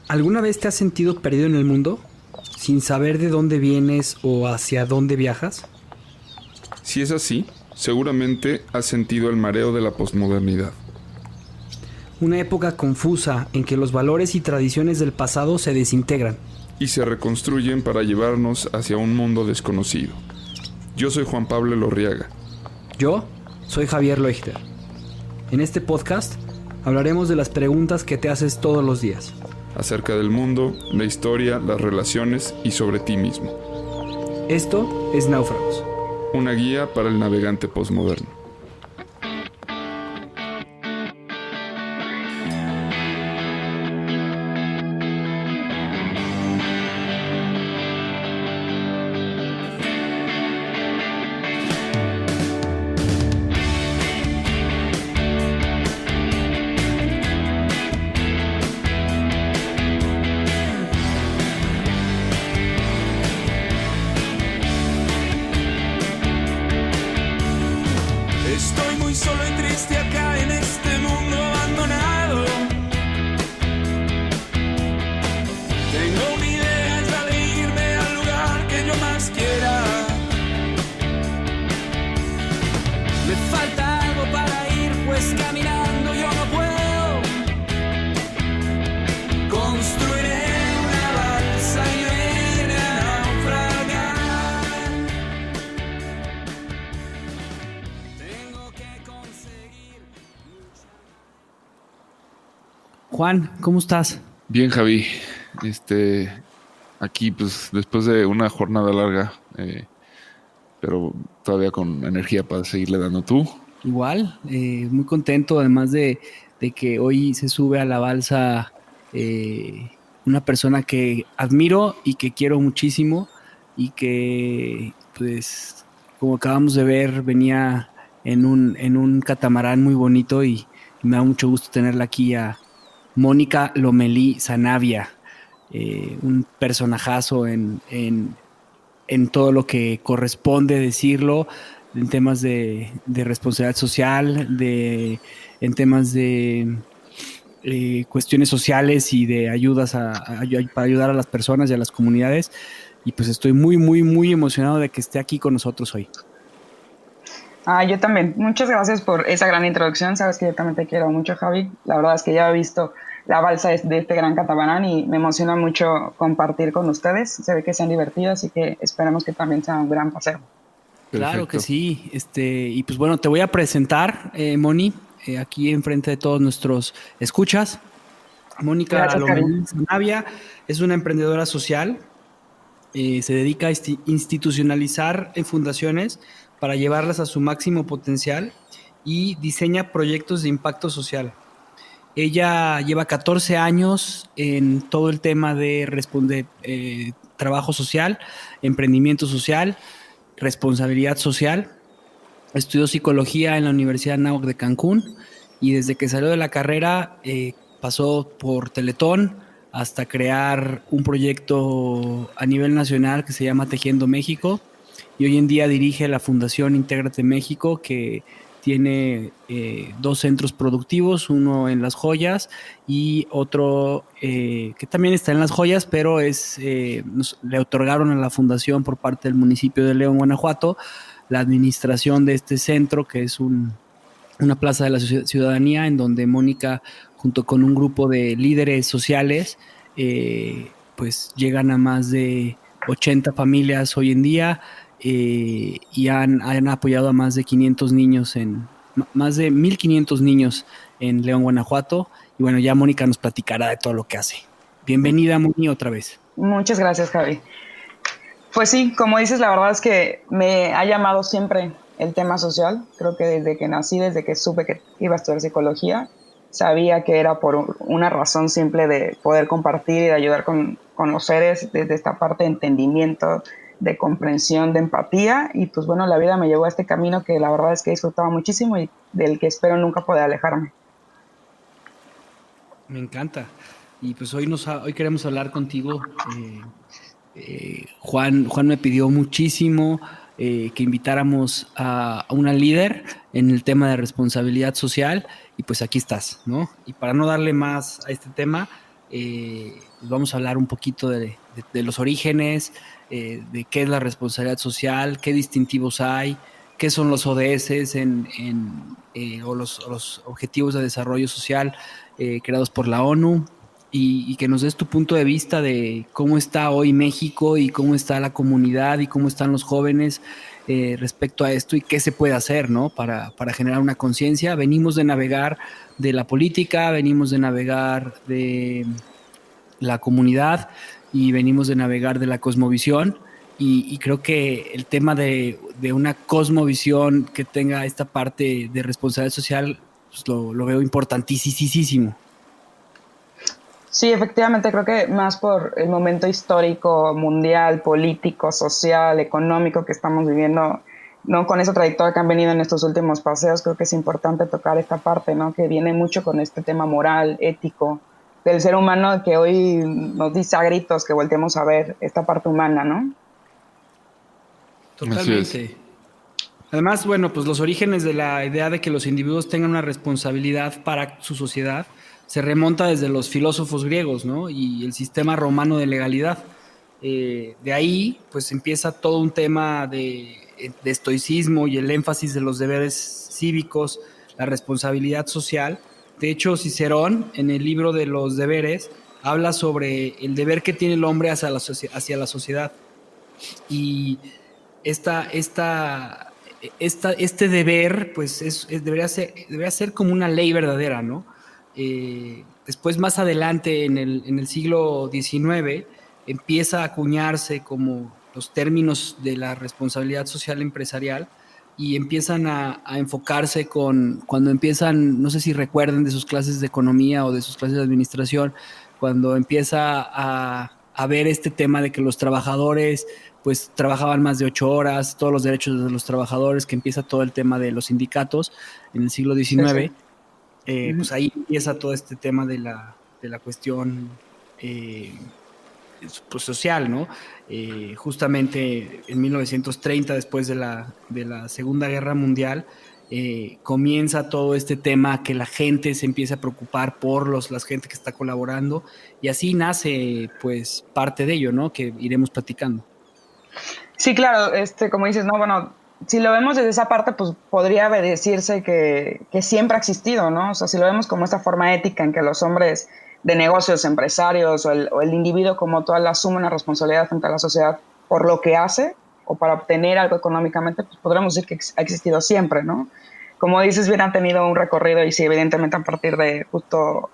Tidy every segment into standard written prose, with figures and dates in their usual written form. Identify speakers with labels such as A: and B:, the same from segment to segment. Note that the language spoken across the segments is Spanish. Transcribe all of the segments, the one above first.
A: ¿Alguna vez te has sentido perdido en el mundo? ¿Sin saber de dónde vienes o hacia dónde viajas?
B: Si es así, seguramente has sentido el mareo de la posmodernidad.
A: Una época confusa en que los valores y tradiciones del pasado se desintegran.
B: Y se reconstruyen para llevarnos hacia un mundo desconocido. Yo soy Juan Pablo Elorriaga.
A: Yo soy Javier Leuchter. En este podcast hablaremos de las preguntas que te haces todos los días.
B: Acerca del mundo, la historia, las relaciones y sobre ti mismo.
A: Esto es Náufragos.
B: Una guía para el navegante posmoderno.
C: Estoy muy solo y triste acá en este mundo abandonado. Tengo una idea, es la de irme al lugar que yo más quiera. Me falta algo para ir, pues caminando yo no puedo. Construiré una balsa y me iré a naufragar. Tengo que conseguir mucha...
A: Juan, ¿cómo estás?
B: Bien, Javi. Aquí, pues, después de una jornada larga, pero todavía con energía para seguirle dando tú.
A: Igual, muy contento, además de que hoy se sube a la balsa una persona que admiro y que quiero muchísimo y que, pues, como acabamos de ver, venía en un catamarán muy bonito y me da mucho gusto tenerla aquí a Mónica Lomelí Zanavia, un personajazo en todo lo que corresponde decirlo, en temas de responsabilidad social, en temas de cuestiones sociales y de ayudas para ayudar a las personas y a las comunidades. Y pues estoy muy, muy, muy emocionado de que esté aquí con nosotros hoy.
D: Yo también. Muchas gracias por esa gran introducción. Sabes que yo también te quiero mucho, Javi. La verdad es que ya he visto la balsa de este gran catamarán y me emociona mucho compartir con ustedes. Se ve que sean divertidos y que esperamos que también sea un gran paseo.
A: Claro que
B: Perfecto.
A: sí. Y pues bueno, te voy a presentar, Moni, aquí enfrente de todos nuestros escuchas. Mónica
D: Gracias, Javi.
A: Lomelí Zanavia es una emprendedora social. Se dedica a institucionalizar en fundaciones para llevarlas a su máximo potencial y diseña proyectos de impacto social. Ella lleva 14 años en todo el tema de trabajo social, emprendimiento social, responsabilidad social. Estudió psicología en la Universidad Anáhuac de Cancún y desde que salió de la carrera pasó por Teletón hasta crear un proyecto a nivel nacional que se llama Tejiendo México y hoy en día dirige la Fundación Intégrate México, que tiene dos centros productivos, uno en Las Joyas y otro que también está en Las Joyas, pero le otorgaron a la fundación por parte del municipio de León, Guanajuato, la administración de este centro, que es una plaza de la ciudadanía, en donde Mónica, junto con un grupo de líderes sociales, pues llegan a más de 80 familias hoy en día y han apoyado a más de 500 niños, más de 1,500 niños en León, Guanajuato. Y bueno, ya Mónica nos platicará de todo lo que hace. Bienvenida, Moni, otra vez.
D: Muchas gracias, Javi. Pues sí, como dices, la verdad es que me ha llamado siempre el tema social. Creo que desde que nací, desde que supe que iba a estudiar psicología, sabía que era por una razón simple de poder compartir y de ayudar con los seres desde esta parte de entendimiento, de comprensión, de empatía. Y pues bueno, la vida me llevó a este camino que la verdad es que he disfrutado muchísimo y del que espero nunca poder alejarme.
A: Me encanta. Y pues hoy queremos hablar contigo. Juan me pidió muchísimo que invitáramos a una líder en el tema de responsabilidad social y pues aquí estás, ¿no? Y para no darle más a este tema, Pues vamos a hablar un poquito de los orígenes, de qué es la responsabilidad social, qué distintivos hay, qué son los ODS o los Objetivos de Desarrollo Social creados por la ONU, y que nos des tu punto de vista de cómo está hoy México y cómo está la comunidad y cómo están los jóvenes respecto a esto y qué se puede hacer, ¿no? Para generar una conciencia. Venimos de navegar de la política, venimos de navegar de la comunidad y venimos de navegar de la cosmovisión. Y creo que el tema de una cosmovisión que tenga esta parte de responsabilidad social, pues lo veo importantísimo.
D: Sí, efectivamente, creo que más por el momento histórico, mundial, político, social, económico que estamos viviendo, ¿no? Con esa trayectoria que han venido en estos últimos paseos, creo que es importante tocar esta parte, ¿no? Que viene mucho con este tema moral, ético, del ser humano, que hoy nos dice a gritos que volteemos a ver esta parte humana, ¿no?
A: Totalmente. Además, bueno, pues los orígenes de la idea de que los individuos tengan una responsabilidad para su sociedad se remonta desde los filósofos griegos, ¿no? Y el sistema romano de legalidad. De ahí, pues empieza todo un tema de estoicismo y el énfasis de los deberes cívicos, la responsabilidad social. De hecho, Cicerón, en el libro de los deberes, habla sobre el deber que tiene el hombre hacia la sociedad. Y este deber, pues debería ser como una ley verdadera, ¿no? Después, más adelante, en el siglo XIX, empieza a acuñarse como los términos de la responsabilidad social empresarial y empiezan a enfocarse cuando empiezan, no sé si recuerden de sus clases de economía o de sus clases de administración, cuando empieza a ver este tema de que los trabajadores pues trabajaban más de 8 horas, todos los derechos de los trabajadores, que empieza todo el tema de los sindicatos en el siglo XIX. Sí, sí. Pues ahí empieza todo este tema de la cuestión pues social, ¿no? Justamente en 1930, después de la Segunda Guerra Mundial, comienza todo este tema que la gente se empieza a preocupar por la gente que está colaborando, y así nace pues parte de ello, ¿no? Que iremos platicando.
D: Sí, claro, como dices, no, bueno, si lo vemos desde esa parte, pues podría decirse que siempre ha existido, ¿no? O sea, si lo vemos como esta forma ética en que los hombres de negocios, empresarios o el individuo como tal asume una responsabilidad frente a la sociedad por lo que hace o para obtener algo económicamente, pues podríamos decir que ha existido siempre, ¿no? Como dices, bien han tenido un recorrido y sí, evidentemente a partir de justo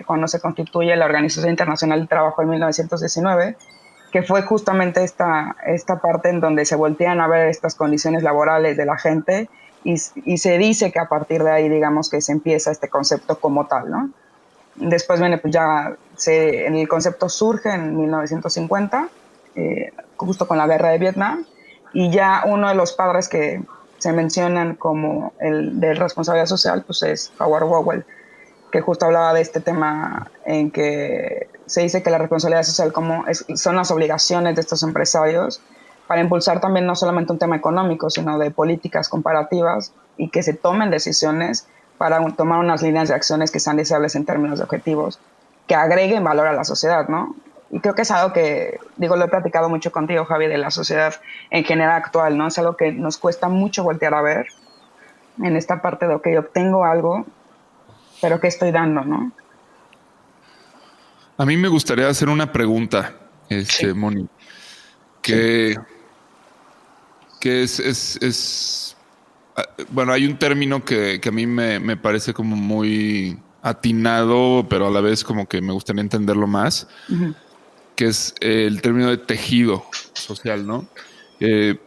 D: cuando se constituye la Organización Internacional del Trabajo en 1919, que fue justamente esta parte en donde se voltean a ver estas condiciones laborales de la gente y se dice que a partir de ahí, digamos, que se empieza este concepto como tal, ¿no? Después viene, pues ya el concepto surge en 1950, justo con la guerra de Vietnam, y ya uno de los padres que se mencionan como el de responsabilidad social, pues es Howard Wowell, que justo hablaba de este tema en que se dice que la responsabilidad social son las obligaciones de estos empresarios para impulsar también no solamente un tema económico, sino de políticas comparativas y que se tomen decisiones para tomar unas líneas de acciones que sean deseables en términos de objetivos, que agreguen valor a la sociedad, ¿no? Y creo que es algo que, lo he platicado mucho contigo, Javi, de la sociedad en general actual, ¿no? Es algo que nos cuesta mucho voltear a ver en esta parte de, ok, obtengo algo, pero ¿qué estoy dando, no?
B: A mí me gustaría hacer una pregunta,
D: Sí.
B: Moni, que es bueno, hay un término que a mí me parece como muy atinado, pero a la vez como que me gustaría entenderlo más, que es el término de tejido social, ¿no?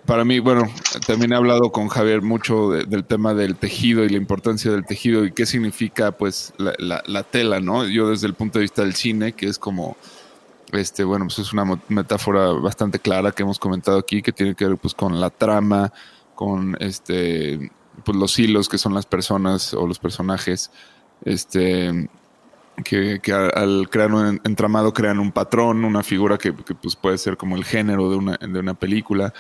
B: Para mí, bueno, también he hablado con Javier mucho del tema del tejido y la importancia del tejido y qué significa pues la tela, ¿no? Yo desde el punto de vista del cine, que es como, bueno, pues es una metáfora bastante clara que hemos comentado aquí, que tiene que ver pues con la trama, con pues los hilos que son las personas o los personajes, que al crear un entramado crean un patrón, una figura que pues puede ser como el género de una película.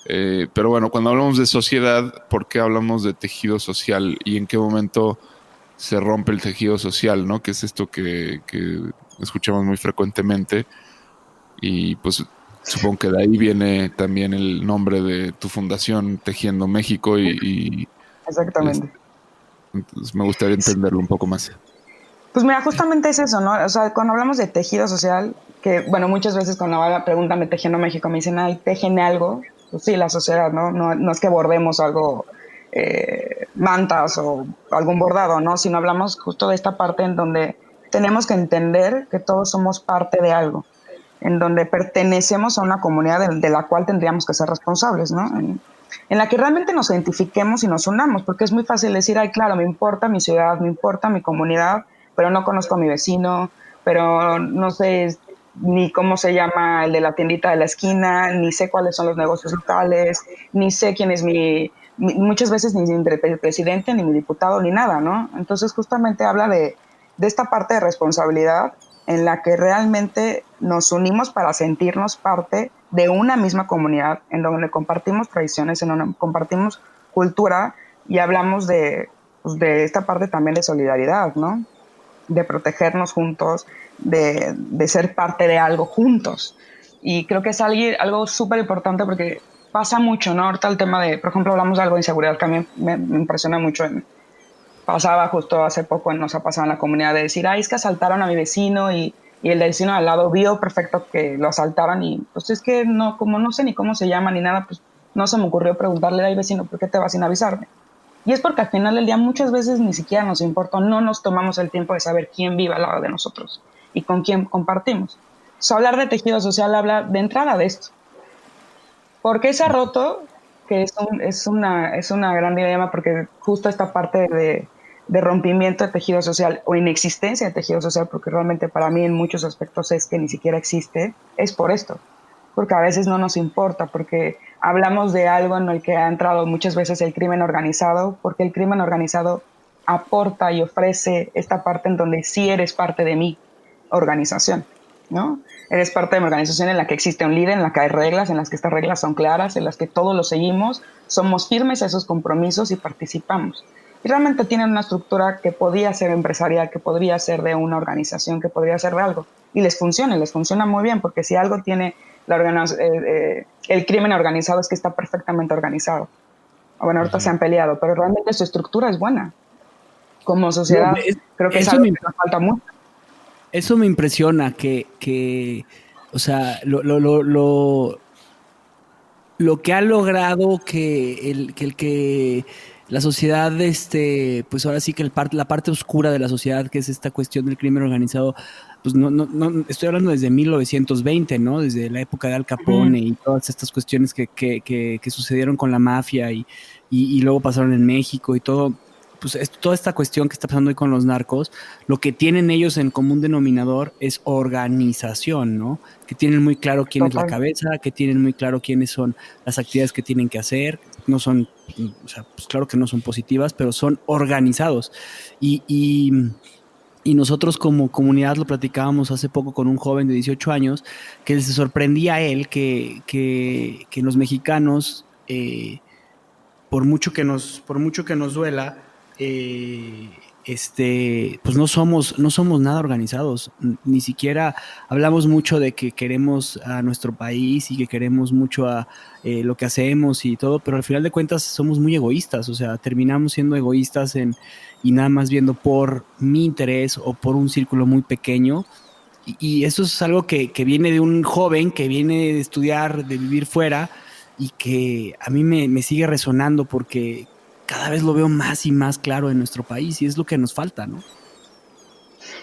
B: Pero bueno, cuando hablamos de sociedad, ¿por qué hablamos de tejido social? ¿Y en qué momento se rompe el tejido social, ¿no? ¿Qué es esto que escuchamos muy frecuentemente. Y pues supongo que de ahí viene también el nombre de tu fundación, Tejiendo México,
D: Exactamente.
B: entonces me gustaría entenderlo un poco más.
D: Pues mira, justamente es eso, ¿no? O sea, cuando hablamos de tejido social, que bueno, muchas veces cuando preguntan de Tejiendo México me dicen, ay, tejen algo. Pues sí, la sociedad, ¿no? No es que bordemos algo, mantas o algún bordado, ¿no? Sino hablamos justo de esta parte en donde tenemos que entender que todos somos parte de algo, en donde pertenecemos a una comunidad de la cual tendríamos que ser responsables, ¿no? En la que realmente nos identifiquemos y nos unamos, porque es muy fácil decir, ay, claro, me importa mi ciudad, me importa mi comunidad, pero no conozco a mi vecino, pero no sé ni cómo se llama el de la tiendita de la esquina, ni sé cuáles son los negocios locales, ni sé quién es muchas veces ni mi presidente, ni mi diputado, ni nada, ¿no? Entonces justamente habla de esta parte de responsabilidad en la que realmente nos unimos para sentirnos parte de una misma comunidad, en donde compartimos tradiciones, en donde compartimos cultura y hablamos pues de esta parte también de solidaridad, ¿no? De protegernos juntos, de ser parte de algo juntos. Y creo que es algo súper importante porque pasa mucho, ¿no? Ahorita el tema de, por ejemplo, hablamos de algo de inseguridad que a mí me impresiona mucho. Pasaba justo hace poco, nos ha pasado en la comunidad de decir, ay, es que asaltaron a mi vecino y el vecino al lado vio perfecto que lo asaltaron y pues es que no, como no sé ni cómo se llama ni nada, pues no se me ocurrió preguntarle, ay, vecino, ¿por qué te vas sin avisarme? Y es porque al final del día muchas veces ni siquiera nos importa, no nos tomamos el tiempo de saber quién vive al lado de nosotros y con quién compartimos. So, hablar de tejido social habla de entrada de esto. ¿Por qué se ha roto? Que es una gran dilema porque justo esta parte de rompimiento de tejido social o inexistencia de tejido social, porque realmente para mí en muchos aspectos es que ni siquiera existe, es por esto, porque a veces no nos importa, porque hablamos de algo en el que ha entrado muchas veces el crimen organizado, porque el crimen organizado aporta y ofrece esta parte en donde sí eres parte de mi organización, ¿no? Eres parte de mi organización en la que existe un líder, en la que hay reglas, en las que estas reglas son claras, en las que todos lo seguimos, somos firmes a esos compromisos y participamos. Y realmente tienen una estructura que podría ser empresarial, que podría ser de una organización, que podría ser de algo. Y les funciona muy bien, porque si algo tiene el crimen organizado es que está perfectamente organizado. Bueno, ahorita se han peleado, pero realmente su estructura es buena. Como sociedad, creo que es algo que nos falta mucho.
A: Eso me impresiona o sea, lo que ha logrado que la sociedad, pues ahora sí que la parte oscura de la sociedad, que es esta cuestión del crimen organizado, pues no estoy hablando desde 1920, ¿no? Desde la época de Al Capone y todas estas cuestiones que sucedieron con la mafia y luego pasaron en México y todo. Pues toda esta cuestión que está pasando hoy con los narcos, lo que tienen ellos en común denominador es organización, ¿no? Que tienen muy claro quién es la cabeza, que tienen muy claro quiénes son las actividades que tienen que hacer. No son, o sea, pues claro que no son positivas, pero son organizados. Y nosotros como comunidad lo platicábamos hace poco con un joven de 18 años que se sorprendía a él que los mexicanos, por mucho que nos duela, pues no somos nada organizados, ni siquiera hablamos mucho de que queremos a nuestro país y que queremos mucho a lo que hacemos y todo, pero al final de cuentas somos muy egoístas, o sea, terminamos siendo egoístas y nada más viendo por mi interés o por un círculo muy pequeño. Y eso es algo que viene de un joven que viene de estudiar, de vivir fuera, y que a mí me sigue resonando porque cada vez lo veo más y más claro en nuestro país y es lo que nos falta, ¿no?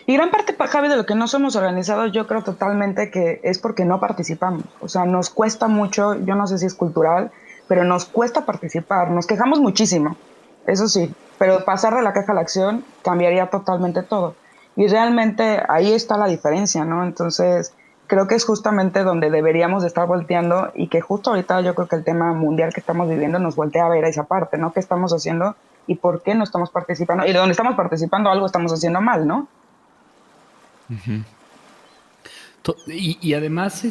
D: Y gran parte, Javi, de lo que no somos organizados, yo creo totalmente que es porque no participamos. O sea, nos cuesta mucho, yo no sé si es cultural, pero nos cuesta participar. Nos quejamos muchísimo, eso sí, pero pasar de la queja a la acción cambiaría totalmente todo. Y realmente ahí está la diferencia, ¿no? Entonces, creo que es justamente donde deberíamos de estar volteando y que justo ahorita yo creo que el tema mundial que estamos viviendo nos voltea a ver esa parte, ¿no? ¿Qué estamos haciendo y por qué no estamos participando? Y de donde estamos participando algo estamos haciendo mal, ¿no?
A: Y además,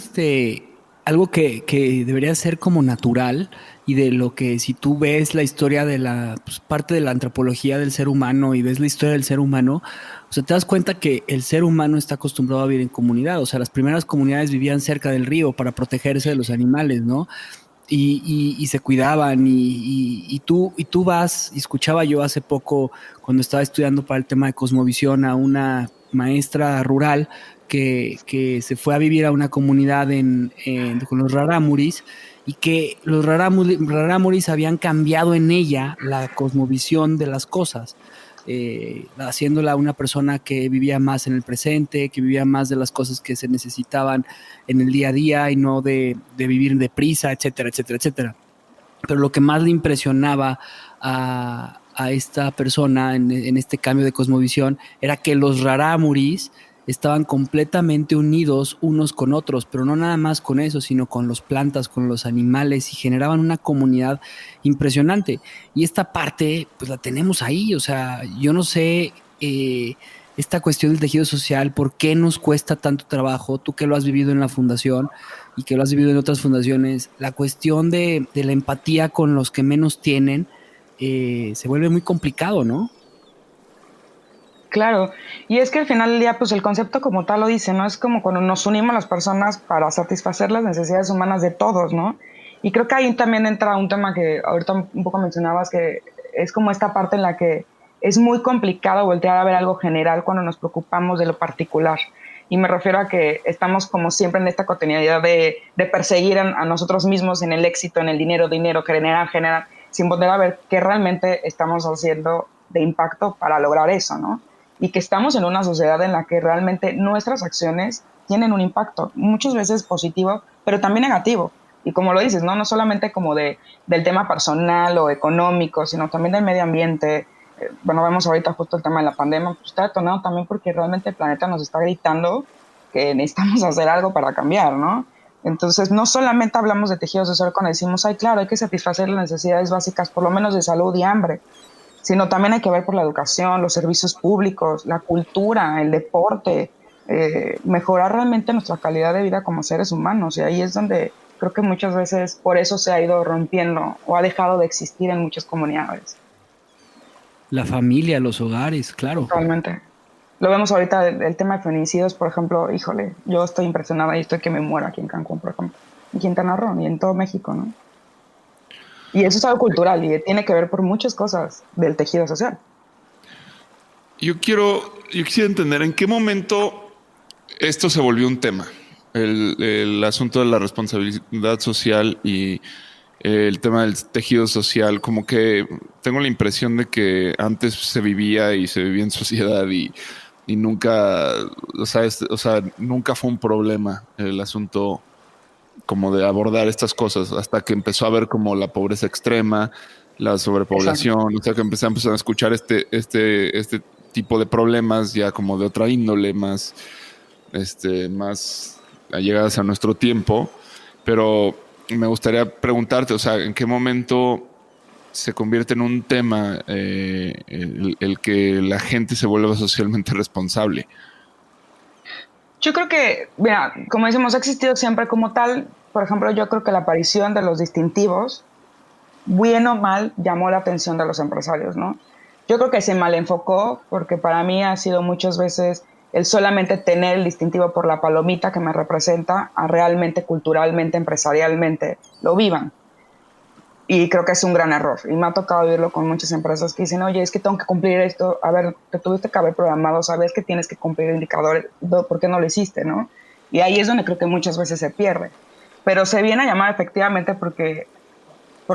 A: algo que debería ser como natural y de lo que si tú ves la historia de la pues, parte de la antropología del ser humano y ves la historia del ser humano, o sea, te das cuenta que el ser humano está acostumbrado a vivir en comunidad. O sea, las primeras comunidades vivían cerca del río para protegerse de los animales, ¿no? Y se cuidaban y tú vas, y escuchaba yo hace poco cuando estaba estudiando para el tema de cosmovisión a una maestra rural que se fue a vivir a una comunidad con los rarámuris y que los rarámuris habían cambiado en ella la cosmovisión de las cosas, haciéndola una persona que vivía más en el presente, que vivía más de las cosas que se necesitaban en el día a día y no de vivir deprisa, etcétera, etcétera, etcétera. Pero lo que más le impresionaba a esta persona en este cambio de cosmovisión era que los rarámuris estaban completamente unidos unos con otros, pero no nada más con eso, sino con las plantas, con los animales y generaban una comunidad impresionante. Y esta parte, pues la tenemos ahí, o sea, yo no sé esta cuestión del tejido social, por qué nos cuesta tanto trabajo, tú que lo has vivido en la fundación y que lo has vivido en otras fundaciones, la cuestión de la empatía con los que menos tienen se vuelve muy complicado, ¿no?
D: Claro, y es que al final del día, pues el concepto como tal lo dice, ¿no? Es como cuando nos unimos las personas para satisfacer las necesidades humanas de todos, ¿no? Y creo que ahí también entra un tema que ahorita un poco mencionabas, que es como esta parte en la que es muy complicado voltear a ver algo general cuando nos preocupamos de lo particular. Y me refiero a que estamos como siempre en esta cotidianidad de perseguir a nosotros mismos en el éxito, en el dinero, generar, sin volver a ver qué realmente estamos haciendo de impacto para lograr eso, ¿no? Y que estamos en una sociedad en la que realmente nuestras acciones tienen un impacto, muchas veces positivo, pero también negativo. Y como lo dices, no solamente como del tema personal o económico, sino también del medio ambiente. Bueno, vemos ahorita justo el tema de la pandemia, pues está detonado también porque realmente el planeta nos está gritando que necesitamos hacer algo para cambiar, ¿no? Entonces, no solamente hablamos de tejido social cuando decimos, ay, claro, hay que satisfacer las necesidades básicas, por lo menos de salud y hambre, sino también hay que ver por la educación, los servicios públicos, la cultura, el deporte, mejorar realmente nuestra calidad de vida como seres humanos. Y ahí es donde creo que muchas veces por eso se ha ido rompiendo o ha dejado de existir en muchas comunidades.
A: La familia, los hogares, claro.
D: Realmente. Lo vemos ahorita, el tema de feminicidios, por ejemplo, híjole, yo estoy impresionada y estoy que me muero aquí en Cancún, por ejemplo, en Quintana Roo y en todo México, ¿no? Y eso es algo cultural y tiene que ver por muchas cosas del tejido social.
B: Yo quisiera entender en qué momento esto se volvió un tema, el asunto de la responsabilidad social y el tema del tejido social. Como que tengo la impresión de que antes se vivía en sociedad y nunca, o sea, nunca fue un problema el asunto como de abordar estas cosas hasta que empezó a ver como la pobreza extrema, la sobrepoblación, o sea que empezamos a escuchar este tipo de problemas ya como de otra índole, más allegadas a nuestro tiempo. Pero me gustaría preguntarte, o sea, ¿en qué momento se convierte en un tema el que la gente se vuelva socialmente responsable?
D: Yo creo que, mira, como decimos, ha existido siempre como tal. Por ejemplo, yo creo que la aparición de los distintivos, bien o mal, llamó la atención de los empresarios, ¿no? Yo creo que se mal enfocó porque para mí ha sido muchas veces el solamente tener el distintivo por la palomita que me representa a realmente culturalmente, empresarialmente lo vivan. Y creo que es un gran error. Y me ha tocado vivirlo con muchas empresas que dicen, oye, es que tengo que cumplir esto. A ver, te tuviste que haber programado, sabes que tienes que cumplir indicadores. ¿Por qué no lo hiciste, no? Y ahí es donde creo que muchas veces se pierde. Pero se viene a llamar efectivamente porque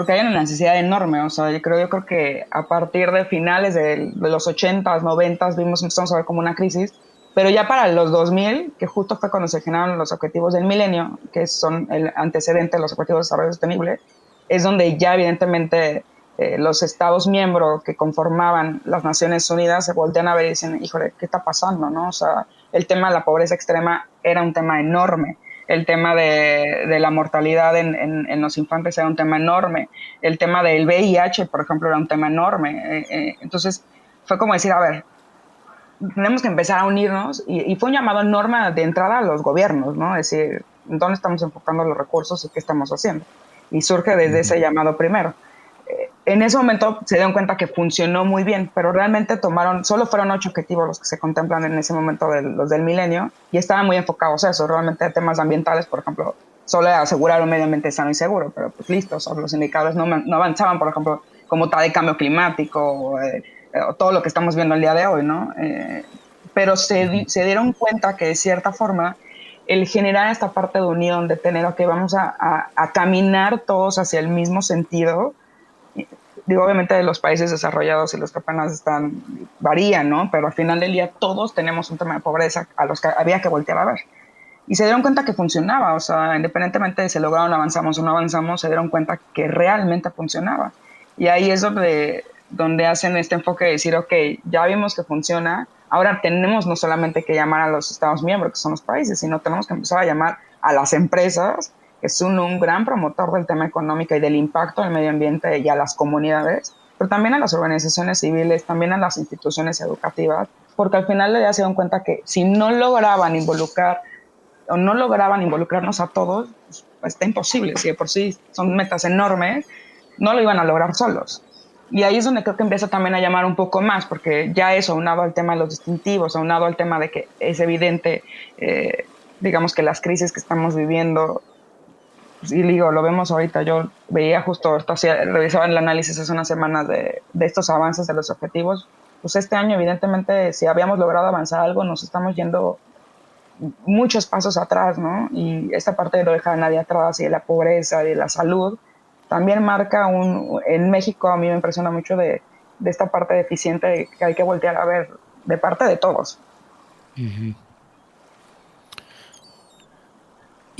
D: hay una necesidad enorme. O sea, yo creo que a partir de finales de los 80s, 90s, empezamos a ver como una crisis. Pero ya para los 2000, que justo fue cuando se generaron los objetivos del milenio, que son el antecedente de los objetivos de desarrollo sostenible, es donde ya evidentemente los estados miembros que conformaban las Naciones Unidas se voltean a ver y dicen, híjole, ¿qué está pasando, no? O sea, el tema de la pobreza extrema era un tema enorme. El tema de la mortalidad en los infantes era un tema enorme. El tema del VIH, por ejemplo, era un tema enorme. Entonces, fue como decir, a ver, tenemos que empezar a unirnos y fue un llamado enorme de entrada a los gobiernos, ¿no? Es decir, dónde estamos enfocando los recursos y qué estamos haciendo. Y surge desde ese llamado primero. En ese momento se dieron cuenta que funcionó muy bien, pero realmente solo fueron 8 objetivos los que se contemplan en ese momento, los del milenio, y estaban muy enfocados a eso. Realmente temas ambientales, por ejemplo, solo asegurar un medio ambiente sano y seguro, pero pues listo, los indicadores no avanzaban, por ejemplo, como tal de cambio climático o todo lo que estamos viendo el día de hoy, ¿no? Pero se dieron cuenta que de cierta forma el generar esta parte de unión, de tener, ok, vamos a caminar todos hacia el mismo sentido. Digo, obviamente los países desarrollados y los que apenas varían, ¿no? Pero al final del día todos tenemos un tema de pobreza a los que había que voltear a ver. Y se dieron cuenta que funcionaba, o sea, independientemente de si lograron avanzamos o no avanzamos, se dieron cuenta que realmente funcionaba. Y ahí es donde hacen este enfoque de decir, ok, ya vimos que funciona, ahora tenemos no solamente que llamar a los Estados miembros, que son los países, sino tenemos que empezar a llamar a las empresas, que son un gran promotor del tema económico y del impacto del medio ambiente, y a las comunidades, pero también a las organizaciones civiles, también a las instituciones educativas, porque al final ya se dieron cuenta que si no lograban involucrarnos a todos, pues está imposible. Si de por sí son metas enormes, no lo iban a lograr solos. Y ahí es donde creo que empieza también a llamar un poco más, porque ya eso, aunado al tema de los distintivos, aunado al tema de que es evidente, digamos que las crisis que estamos viviendo, pues, y digo, lo vemos ahorita, yo veía justo, revisaba el análisis hace unas semanas de estos avances de los objetivos, pues este año evidentemente si habíamos logrado avanzar algo, nos estamos yendo muchos pasos atrás, ¿no? Y esta parte de no dejar a nadie atrás y de la pobreza y de la salud también marca en México a mí me impresiona mucho de esta parte deficiente que hay que voltear a ver de parte de todos.
B: Uh-huh.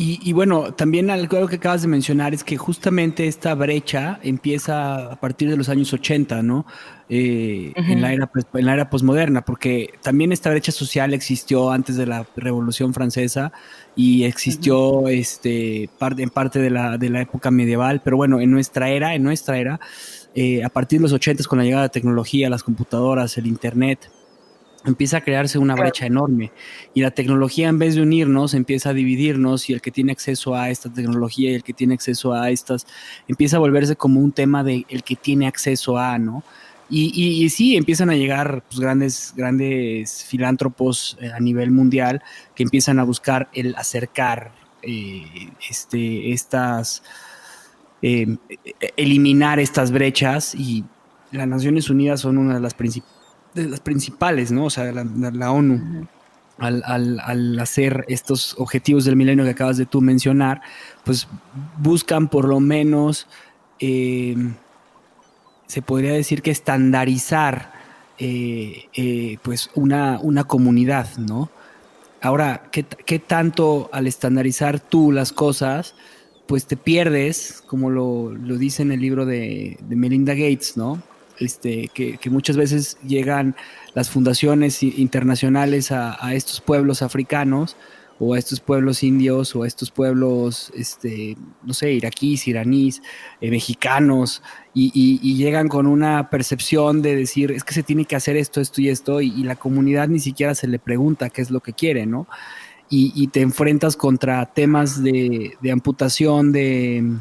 A: Y bueno, también algo que acabas de mencionar es que justamente esta brecha empieza a partir de los años 80, ¿no? En la era posmoderna, porque también esta brecha social existió antes de la Revolución Francesa y existió en parte de la época medieval, pero bueno, en nuestra era, a partir de los 80 con la llegada de la tecnología, las computadoras, el internet, empieza a crearse una brecha enorme y la tecnología, en vez de unirnos, empieza a dividirnos, y el que tiene acceso a esta tecnología y el que tiene acceso a estas empieza a volverse como un tema de el que tiene acceso a, ¿no? Y sí, empiezan a llegar pues, grandes filántropos a nivel mundial que empiezan a buscar el acercar eliminar estas brechas, y las Naciones Unidas son una de las principales, ¿no? O sea, la ONU, al hacer estos objetivos del milenio que acabas de tú mencionar, pues buscan por lo menos, se podría decir que estandarizar pues una comunidad, ¿no? Ahora, ¿qué tanto al estandarizar tú las cosas, pues te pierdes, como lo dice en el libro de Melinda Gates, ¿no? Que muchas veces llegan las fundaciones internacionales a estos pueblos africanos o a estos pueblos indios o a estos pueblos, no sé, iraquíes, iraníes, mexicanos, y llegan con una percepción de decir, es que se tiene que hacer esto, esto y esto, y la comunidad ni siquiera se le pregunta qué es lo que quiere, ¿no? Y te enfrentas contra temas de amputación de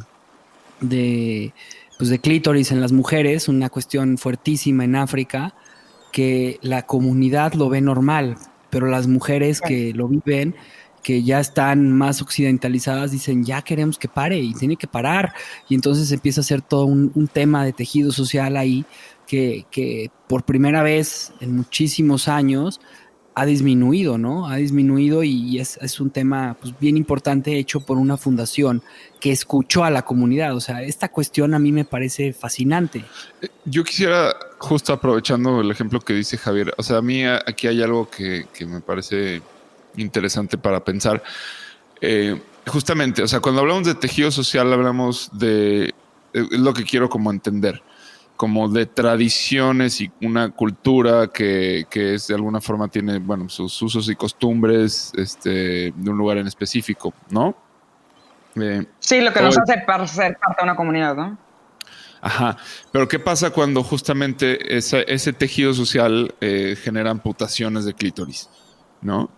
A: clítoris en las mujeres, una cuestión fuertísima en África, que la comunidad lo ve normal, pero las mujeres que lo viven, que ya están más occidentalizadas, dicen, ya queremos que pare, y tiene que parar, y entonces empieza a ser todo un tema de tejido social ahí, que por primera vez en muchísimos años ha disminuido, ¿no? Ha disminuido, y es un tema pues, bien importante, hecho por una fundación que escuchó a la comunidad. O sea, esta cuestión a mí me parece fascinante.
B: Yo quisiera, justo aprovechando el ejemplo que dice Javier, o sea, a mí aquí hay algo que me parece interesante para pensar. Justamente, o sea, cuando hablamos de tejido social, hablamos de lo que quiero como entender, como de tradiciones y una cultura que es de alguna forma tiene, bueno, sus usos y costumbres de un lugar en específico, ¿no?
D: Sí, lo que nos hace ser parte de una comunidad, ¿no?
B: Ajá, pero ¿qué pasa cuando justamente ese tejido social genera amputaciones de clítoris, ¿no?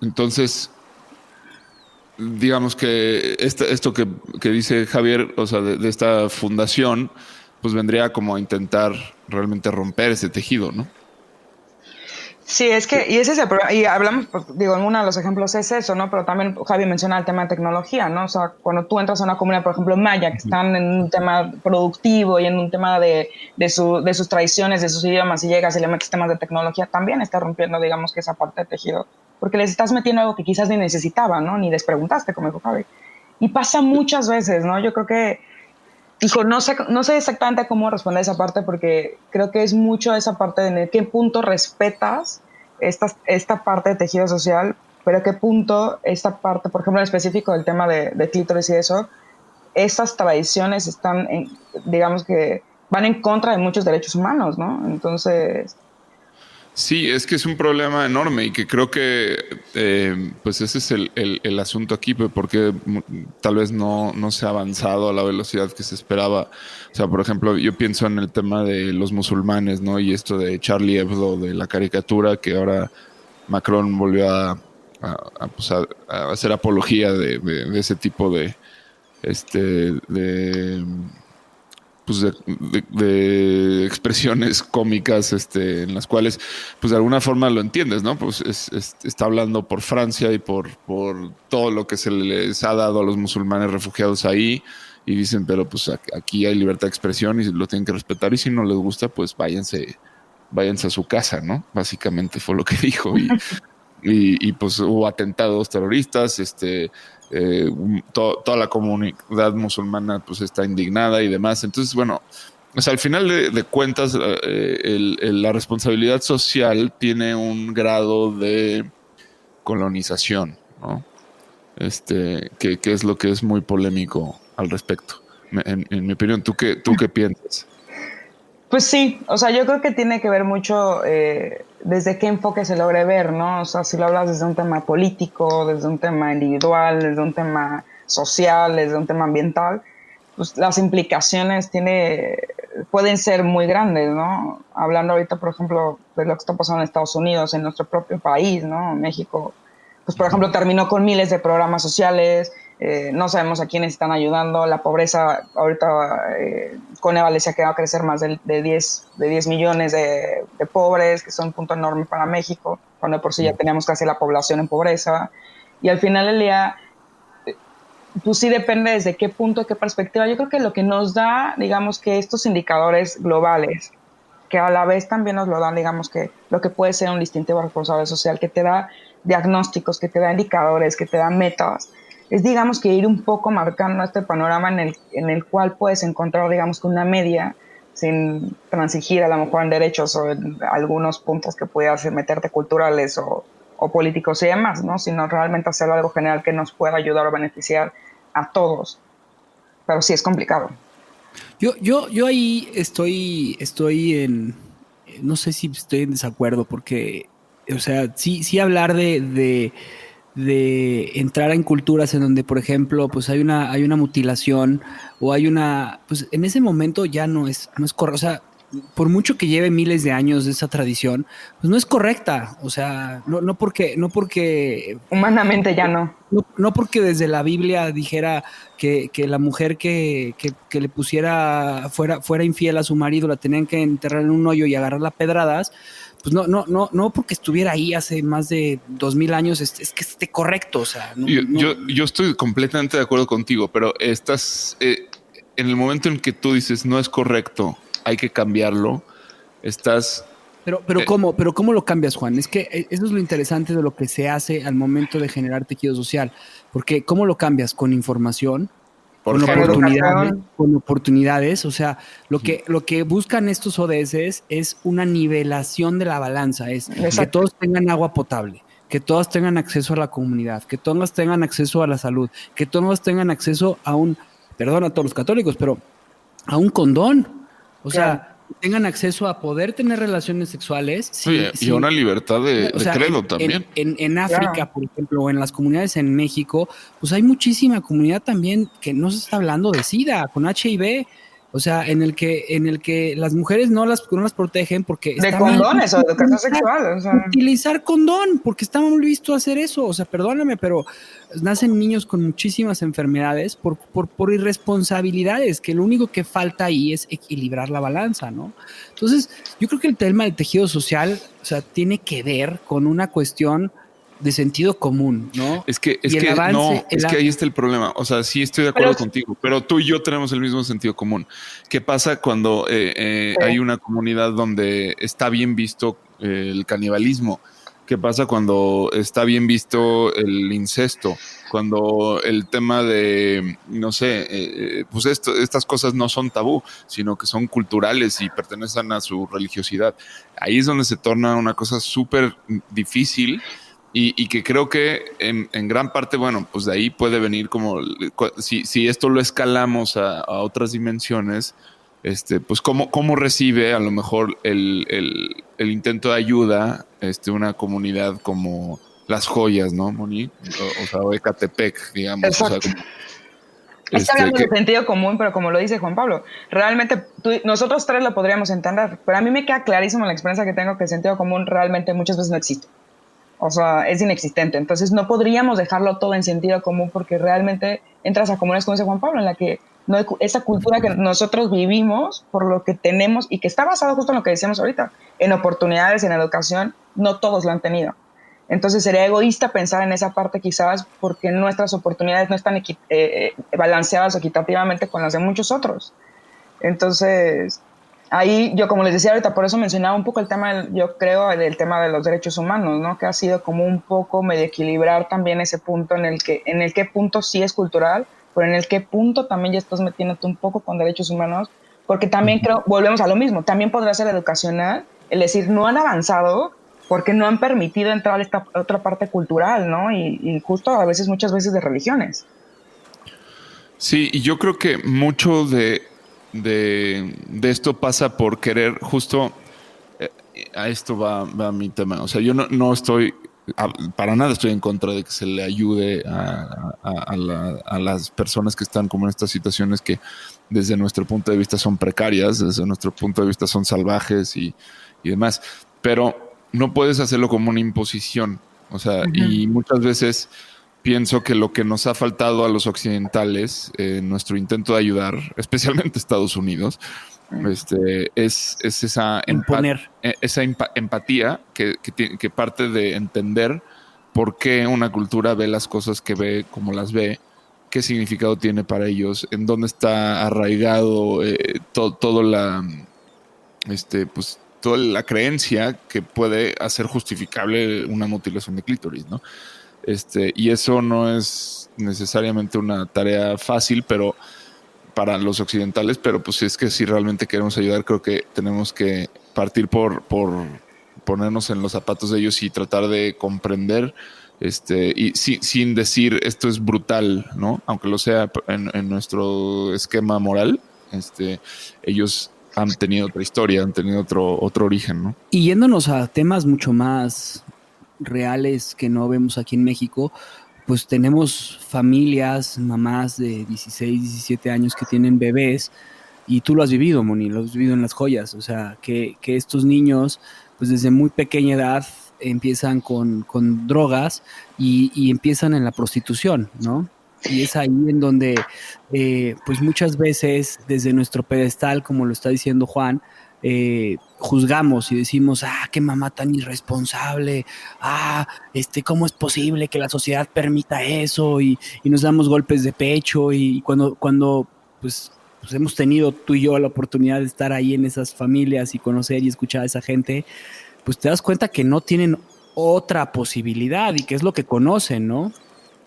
B: Entonces, digamos que esto que dice Javier, o sea, de esta fundación, pues vendría como a intentar realmente romper ese tejido, ¿no?
D: Sí, es que, y ese es el problema, y hablamos, pues, digo, en uno de los ejemplos es eso, ¿no? Pero también Javi menciona el tema de tecnología, ¿no? O sea, cuando tú entras a una comunidad, por ejemplo, maya, que están en un tema productivo y en un tema de sus tradiciones, de sus idiomas, y llegas y le metes temas de tecnología, también está rompiendo, digamos, que esa parte de tejido, porque les estás metiendo algo que quizás ni necesitaban, ¿no? Ni les preguntaste, como dijo Javi. Y pasa muchas veces, ¿no? Yo creo que, hijo, no sé exactamente cómo responder esa parte porque creo que es mucho esa parte de en qué punto respetas esta parte de tejido social, pero a qué punto esta parte, por ejemplo, en específico del tema de clítoris y eso, estas tradiciones están, digamos que van en contra de muchos derechos humanos, ¿no? Entonces,
B: Sí, es que es un problema enorme y que creo que pues ese es el asunto aquí, porque tal vez no se ha avanzado a la velocidad que se esperaba. O sea, por ejemplo, yo pienso en el tema de los musulmanes, ¿no? Y esto de Charlie Hebdo, de la caricatura, que ahora Macron volvió pues a hacer apología de ese tipo de pues de expresiones cómicas en las cuales pues de alguna forma lo entiendes, ¿no? Pues está hablando por Francia y por todo lo que se les ha dado a los musulmanes refugiados ahí y dicen, pero pues aquí hay libertad de expresión y lo tienen que respetar y si no les gusta, pues váyanse a su casa, ¿no? Básicamente fue lo que dijo y pues hubo atentados terroristas, toda la comunidad musulmana pues está indignada y demás. Entonces, bueno, o sea, al final de cuentas, la responsabilidad social tiene un grado de colonización, ¿no? Que es lo que es muy polémico al respecto. En mi opinión, ¿tú qué piensas?
D: pues sí, o sea, yo creo que tiene que ver mucho desde qué enfoque se logre ver, ¿no? O sea, si lo hablas desde un tema político, desde un tema individual, desde un tema social, desde un tema ambiental, pues las implicaciones pueden ser muy grandes, ¿no? Hablando ahorita, por ejemplo, de lo que está pasando en Estados Unidos, en nuestro propio país, ¿no? México, pues por ejemplo, terminó con miles de programas sociales, no sabemos a quiénes están ayudando, la pobreza ahorita Coneval decía que va a crecer más de 10 millones de pobres, que son un punto enorme para México, cuando de por sí ya teníamos casi la población en pobreza, y al final del día, pues sí depende desde qué punto, qué perspectiva. Yo creo que lo que nos da, digamos que estos indicadores globales, que a la vez también nos lo dan, digamos que lo que puede ser un distintivo responsable social, que te da diagnósticos, que te da indicadores, que te da metas, es digamos que ir un poco marcando este panorama en el cual puedes encontrar digamos que una media sin transigir a lo mejor en derechos o en algunos puntos que pudieras meterte culturales o políticos y demás, ¿no? Sino realmente hacer algo general que nos pueda ayudar o beneficiar a todos. Pero sí es complicado.
A: Yo ahí estoy no sé si estoy en desacuerdo porque, o sea, sí hablar de entrar en culturas en donde, por ejemplo, pues hay una mutilación o pues en ese momento ya no es correcto, o sea, por mucho que lleve miles de años de esa tradición, pues no es correcta, o sea, no porque
D: Humanamente ya no.
A: no porque desde la Biblia dijera que la mujer que le pusiera fuera infiel a su marido la tenían que enterrar en un hoyo y agarrarla a pedradas, pues no porque estuviera ahí hace más de 2000 años es que esté correcto, o sea.
B: Yo estoy completamente de acuerdo contigo, pero estás en el momento en que tú dices no es correcto, hay que cambiarlo, estás...
A: Pero ¿cómo lo cambias, Juan? Es que eso es lo interesante de lo que se hace al momento de generar tejido social. Porque ¿cómo lo cambias? Con información,
B: Por
A: con
B: ejemplo,
A: oportunidades. O sea, lo que buscan estos ODS es una nivelación de la balanza. Es
D: Exacto.
A: que todos tengan agua potable, que todos tengan acceso a la comunidad, que todos tengan acceso a la salud, que todos tengan acceso perdón a todos los católicos, pero a un condón. O sea, tengan acceso a poder tener relaciones sexuales.
B: Y una libertad de credo también.
A: En África, por ejemplo, o en las comunidades en México, pues hay muchísima comunidad también que no se está hablando de SIDA, con HIV. O sea, en el que las mujeres no las protegen porque
D: de condones o de educación sexual. O sea.
A: Utilizar condón, porque está mal visto hacer eso. O sea, perdóname, pero nacen niños con muchísimas enfermedades por irresponsabilidades, que lo único que falta ahí es equilibrar la balanza, ¿no? Entonces, yo creo que el tema del tejido social, o sea, tiene que ver con una cuestión de sentido común, ¿no?
B: Es que ahí está el problema. O sea, sí estoy de acuerdo contigo, pero tú y yo tenemos el mismo sentido común. ¿Qué pasa cuando hay una comunidad donde está bien visto el canibalismo? ¿Qué pasa cuando está bien visto el incesto? Cuando el tema de, no sé, pues estas cosas no son tabú, sino que son culturales y pertenecen a su religiosidad. Ahí es donde se torna una cosa súper difícil. Y que creo que en gran parte, bueno, pues de ahí puede venir como, si esto lo escalamos a otras dimensiones, pues cómo recibe a lo mejor el intento de ayuda una comunidad como Las Joyas, ¿no, Moni? O sea, o Ecatepec, digamos.
D: Exacto.
B: O sea, como,
D: está hablando de sentido común, pero como lo dice Juan Pablo, realmente nosotros tres lo podríamos entender, pero a mí me queda clarísimo en la experiencia que tengo que el sentido común realmente muchas veces no existe. O sea, es inexistente. Entonces no podríamos dejarlo todo en sentido común porque realmente entras a comunes, como dice Juan Pablo, en la que no hay esa cultura que nosotros vivimos por lo que tenemos y que está basado justo en lo que decíamos ahorita, en oportunidades, en educación, no todos lo han tenido. Entonces sería egoísta pensar en esa parte quizás porque nuestras oportunidades no están balanceadas equitativamente con las de muchos otros. Entonces, ahí yo, como les decía ahorita, por eso mencionaba un poco el tema, yo creo, del tema de los derechos humanos, ¿no? Que ha sido como un poco medio equilibrar también ese punto en el que punto sí es cultural, pero en el que punto también ya estás metiéndote un poco con derechos humanos, porque también creo, volvemos a lo mismo, también podría ser educacional, el decir, no han avanzado porque no han permitido entrar a esta otra parte cultural, ¿no? Y justo a veces, muchas veces de religiones.
B: Sí, y yo creo que mucho de esto pasa por querer justo a esto va mi tema. O sea, yo no estoy para nada estoy en contra de que se le ayude a las personas que están como en estas situaciones que desde nuestro punto de vista son precarias, desde nuestro punto de vista son salvajes y demás. Pero no puedes hacerlo como una imposición. O sea, y muchas veces pienso que lo que nos ha faltado a los occidentales en nuestro intento de ayudar, especialmente Estados Unidos, es esa empatía que parte de entender por qué una cultura ve las cosas que ve como las ve, qué significado tiene para ellos, en dónde está arraigado toda la creencia que puede hacer justificable una mutilación de clítoris, ¿no? Y eso no es necesariamente una tarea fácil, pero para los occidentales, pero pues es que si realmente queremos ayudar, creo que tenemos que partir por ponernos en los zapatos de ellos y tratar de comprender, y sin decir esto es brutal, ¿no? Aunque lo sea en nuestro esquema moral, ellos han tenido otra historia, han tenido otro origen, ¿no?
A: Y yéndonos a temas mucho más reales que no vemos aquí en México, pues tenemos familias, mamás de 16, 17 años que tienen bebés, y tú lo has vivido, Moni, lo has vivido en Las Joyas, o sea, que estos niños, pues desde muy pequeña edad empiezan con drogas y empiezan en la prostitución, ¿no? Y es ahí en donde, pues muchas veces desde nuestro pedestal, como lo está diciendo Juan, juzgamos y decimos, qué mamá tan irresponsable, ¿cómo es posible que la sociedad permita eso? Y nos damos golpes de pecho, y cuando pues hemos tenido tú y yo la oportunidad de estar ahí en esas familias y conocer y escuchar a esa gente, pues te das cuenta que no tienen otra posibilidad y que es lo que conocen, ¿no?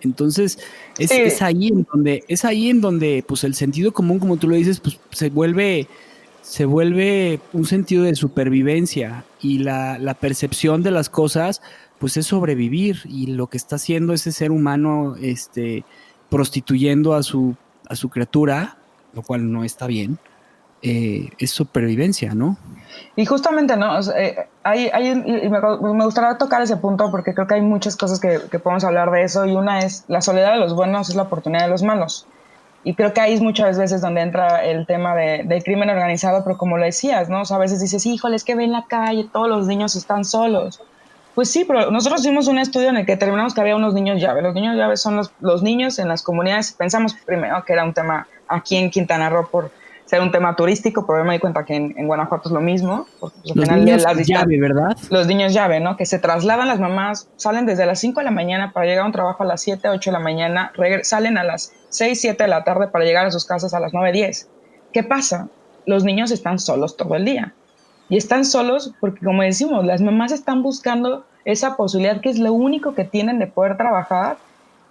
A: Entonces es ahí en donde pues el sentido común, como tú lo dices, pues se vuelve un sentido de supervivencia, y la percepción de las cosas pues es sobrevivir, y lo que está haciendo ese ser humano prostituyendo a su criatura, lo cual no está bien, es supervivencia, ¿no?
D: Y justamente, ¿no? O sea, me gustaría tocar ese punto porque creo que hay muchas cosas que podemos hablar de eso, y una es la soledad de los buenos es la oportunidad de los malos. Y creo que ahí es muchas veces donde entra el tema del crimen organizado, pero como lo decías, ¿no? O sea, a veces dices, híjole, es que ve en la calle, todos los niños están solos. Pues sí, pero nosotros hicimos un estudio en el que determinamos que había unos niños llave. Los niños llave son los niños en las comunidades. Pensamos primero que era un tema aquí en Quintana Roo por ser un tema turístico, pero me di cuenta que en Guanajuato es lo mismo. Porque, pues,
A: Los niños llave, ¿verdad?
D: Los niños llave, ¿no? Que se trasladan las mamás, salen desde las 5 de la mañana para llegar a un trabajo a las 7, 8 de la mañana, salen a las 6, 7 de la tarde para llegar a sus casas a las 9, 10. ¿Qué pasa? Los niños están solos todo el día. Y están solos porque, como decimos, las mamás están buscando esa posibilidad que es lo único que tienen de poder trabajar.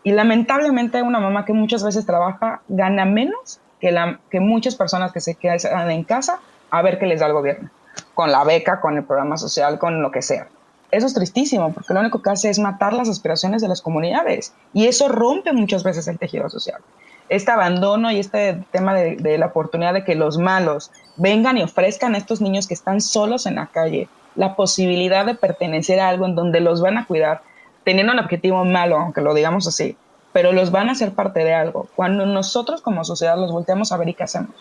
D: Y lamentablemente una mamá que muchas veces trabaja gana menos que muchas personas que se quedan en casa a ver qué les da el gobierno. Con la beca, con el programa social, con lo que sea. Eso es tristísimo porque lo único que hace es matar las aspiraciones de las comunidades. Y eso rompe muchas veces el tejido social. Este abandono y este tema de la oportunidad de que los malos vengan y ofrezcan a estos niños que están solos en la calle la posibilidad de pertenecer a algo en donde los van a cuidar, teniendo un objetivo malo, aunque lo digamos así, pero los van a hacer parte de algo. Cuando nosotros como sociedad los volteamos a ver y qué hacemos.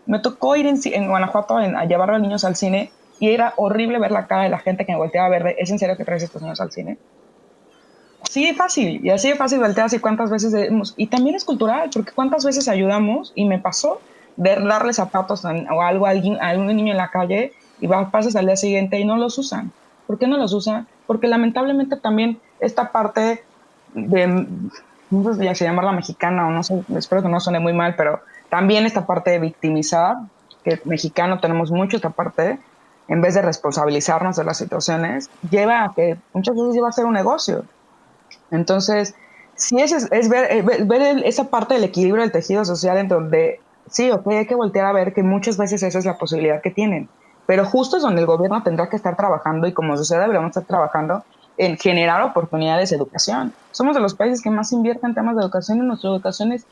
D: Me tocó ir en Guanajuato a llevar a los niños al cine y era horrible ver la cara de la gente que me volteaba a ver, ¿es en serio que traes a estos niños al cine? Así de fácil, y así de fácil volteas y cuántas veces y también es cultural, porque cuántas veces ayudamos, y me pasó, de darle zapatos o algo a algún niño en la calle, y pasas al día siguiente y no los usan. ¿Por qué no los usan? Porque lamentablemente también esta parte no sé si llamarla mexicana, o no sé, espero que no suene muy mal, pero también esta parte de victimizar, que mexicano tenemos mucho esta parte, en vez de responsabilizarnos de las situaciones, lleva a que muchas veces lleva a ser un negocio. Entonces, sí es ver esa parte del equilibrio del tejido social en donde, sí, ok, hay que voltear a ver que muchas veces esa es la posibilidad que tienen, pero justo es donde el gobierno tendrá que estar trabajando y como sociedad deberíamos estar trabajando en generar oportunidades de educación. Somos de los países que más invierten en temas de educación y nuestra educación es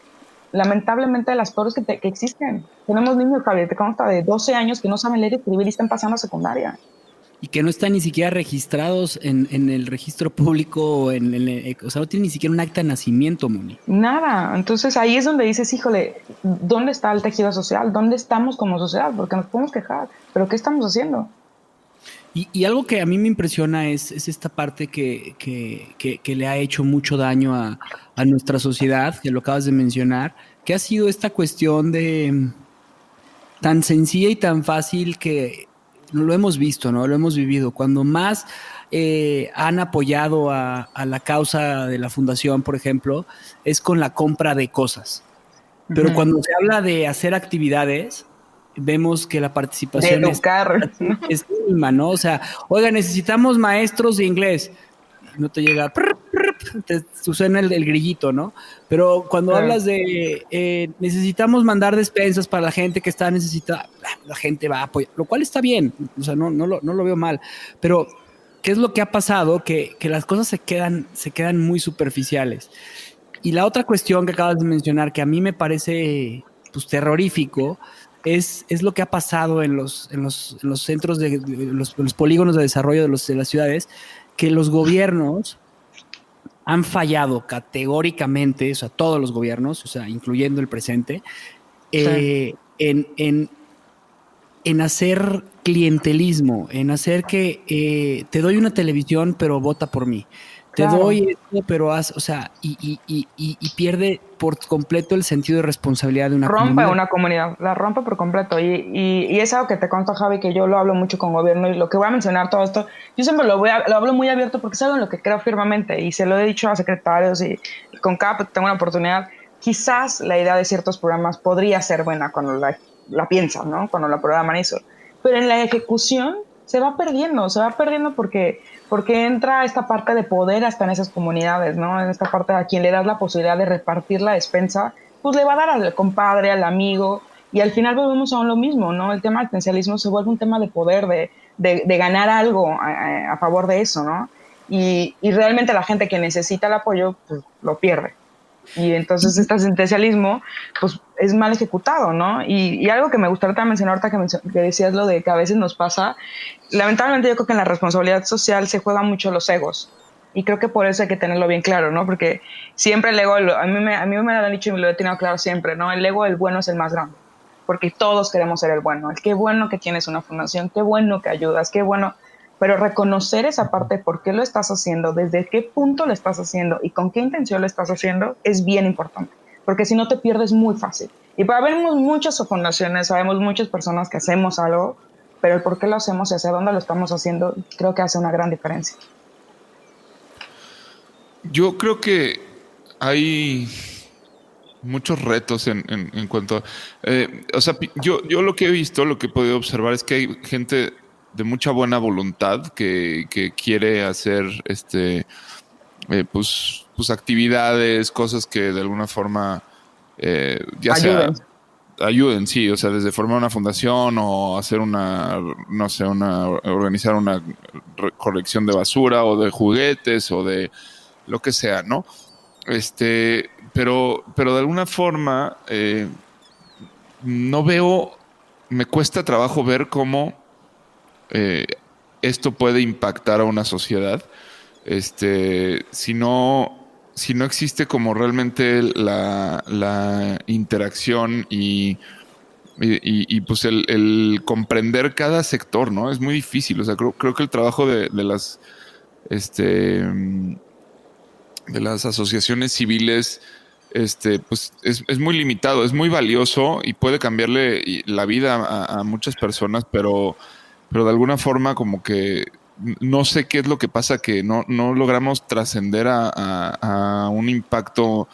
D: lamentablemente de las peores que existen. Tenemos niños, Javier, te consta de 12 años que no saben leer y escribir y están pasando a secundaria.
A: Y que no están ni siquiera registrados en el registro público, o sea, no tienen ni siquiera un acta de nacimiento, Moni.
D: Nada. Entonces ahí es donde dices, híjole, ¿dónde está el tejido social? ¿Dónde estamos como sociedad? Porque nos podemos quejar, pero ¿qué estamos haciendo?
A: Y algo que a mí me impresiona es esta parte que le ha hecho mucho daño a nuestra sociedad, que lo acabas de mencionar, que ha sido esta cuestión de tan sencilla y tan fácil que lo hemos visto, ¿no? Lo hemos vivido. Cuando más han apoyado a la causa de la fundación, por ejemplo, es con la compra de cosas. Pero cuando se habla de hacer actividades, vemos que la participación es mínima, ¿no? O sea, oiga, necesitamos maestros de inglés. No te llega, te suena el grillito, ¿no? Pero cuando hablas de necesitamos mandar despensas para la gente que está necesitada, la gente va a apoyar, lo cual está bien, o sea, no lo veo mal. Pero, ¿qué es lo que ha pasado? Que las cosas se quedan muy superficiales. Y la otra cuestión que acabas de mencionar, que a mí me parece pues terrorífico, es lo que ha pasado en los centros de los polígonos de desarrollo de las ciudades, que los gobiernos han fallado categóricamente, o sea, todos los gobiernos, o sea, incluyendo el presente, en hacer clientelismo, en hacer que te doy una televisión, pero vota por mí. Te doy esto, pero o sea, y pierde por completo el sentido de responsabilidad de una comunidad.
D: Rompe una comunidad, la rompe por completo. Y es algo que te consta, Javi, que yo lo hablo mucho con gobierno y lo que voy a mencionar todo esto, yo siempre lo hablo muy abierto porque es algo en lo que creo firmemente y se lo he dicho a secretarios y con cada tengo una oportunidad. Quizás la idea de ciertos programas podría ser buena cuando la piensan, ¿no? Cuando la programan eso. Pero en la ejecución se va perdiendo porque entra esta parte de poder hasta en esas comunidades, ¿no? En esta parte a quien le das la posibilidad de repartir la despensa, pues le va a dar al compadre, al amigo, y al final volvemos a lo mismo, ¿no? El tema del potencialismo se vuelve un tema de poder, de ganar algo a favor de eso, ¿no? Y realmente la gente que necesita el apoyo, pues lo pierde. Y entonces este asistencialismo pues es mal ejecutado, ¿no? Y algo que me gustaría también mencionar ahorita que decías lo de que a veces nos pasa, lamentablemente yo creo que en la responsabilidad social se juegan mucho los egos. Y creo que por eso hay que tenerlo bien claro, ¿no? Porque siempre el ego, a mí me lo han dicho y me lo he tenido claro siempre, ¿no? El ego, el bueno es el más grande, porque todos queremos ser el bueno. El qué bueno que tienes una fundación, qué bueno que ayudas, qué bueno. Pero reconocer esa parte, por qué lo estás haciendo, desde qué punto lo estás haciendo y con qué intención lo estás haciendo, es bien importante. Porque si no te pierdes muy fácil. Y sabemos muchas fundaciones, sabemos muchas personas que hacemos algo, pero el por qué lo hacemos y hacia dónde lo estamos haciendo, creo que hace una gran diferencia.
B: Yo creo que hay muchos retos en cuanto a, o sea, yo lo que he visto, lo que he podido observar es que hay gente de mucha buena voluntad que quiere hacer pues actividades, cosas que de alguna forma ya
D: Ayuden.
B: sea ayuden, sí, o sea, desde formar una fundación o hacer una, no sé, organizar una colección de basura o de juguetes o de lo que sea, ¿no? Pero de alguna forma no veo, me cuesta trabajo ver cómo eh, esto puede impactar a una sociedad. Si no existe como realmente la interacción y pues el comprender cada sector, ¿no? Es muy difícil. O sea, creo que el trabajo este, de las asociaciones civiles, pues es muy limitado, es muy valioso y puede cambiarle la vida a muchas personas, pero de alguna forma como que no sé qué es lo que pasa, que no logramos trascender a un impacto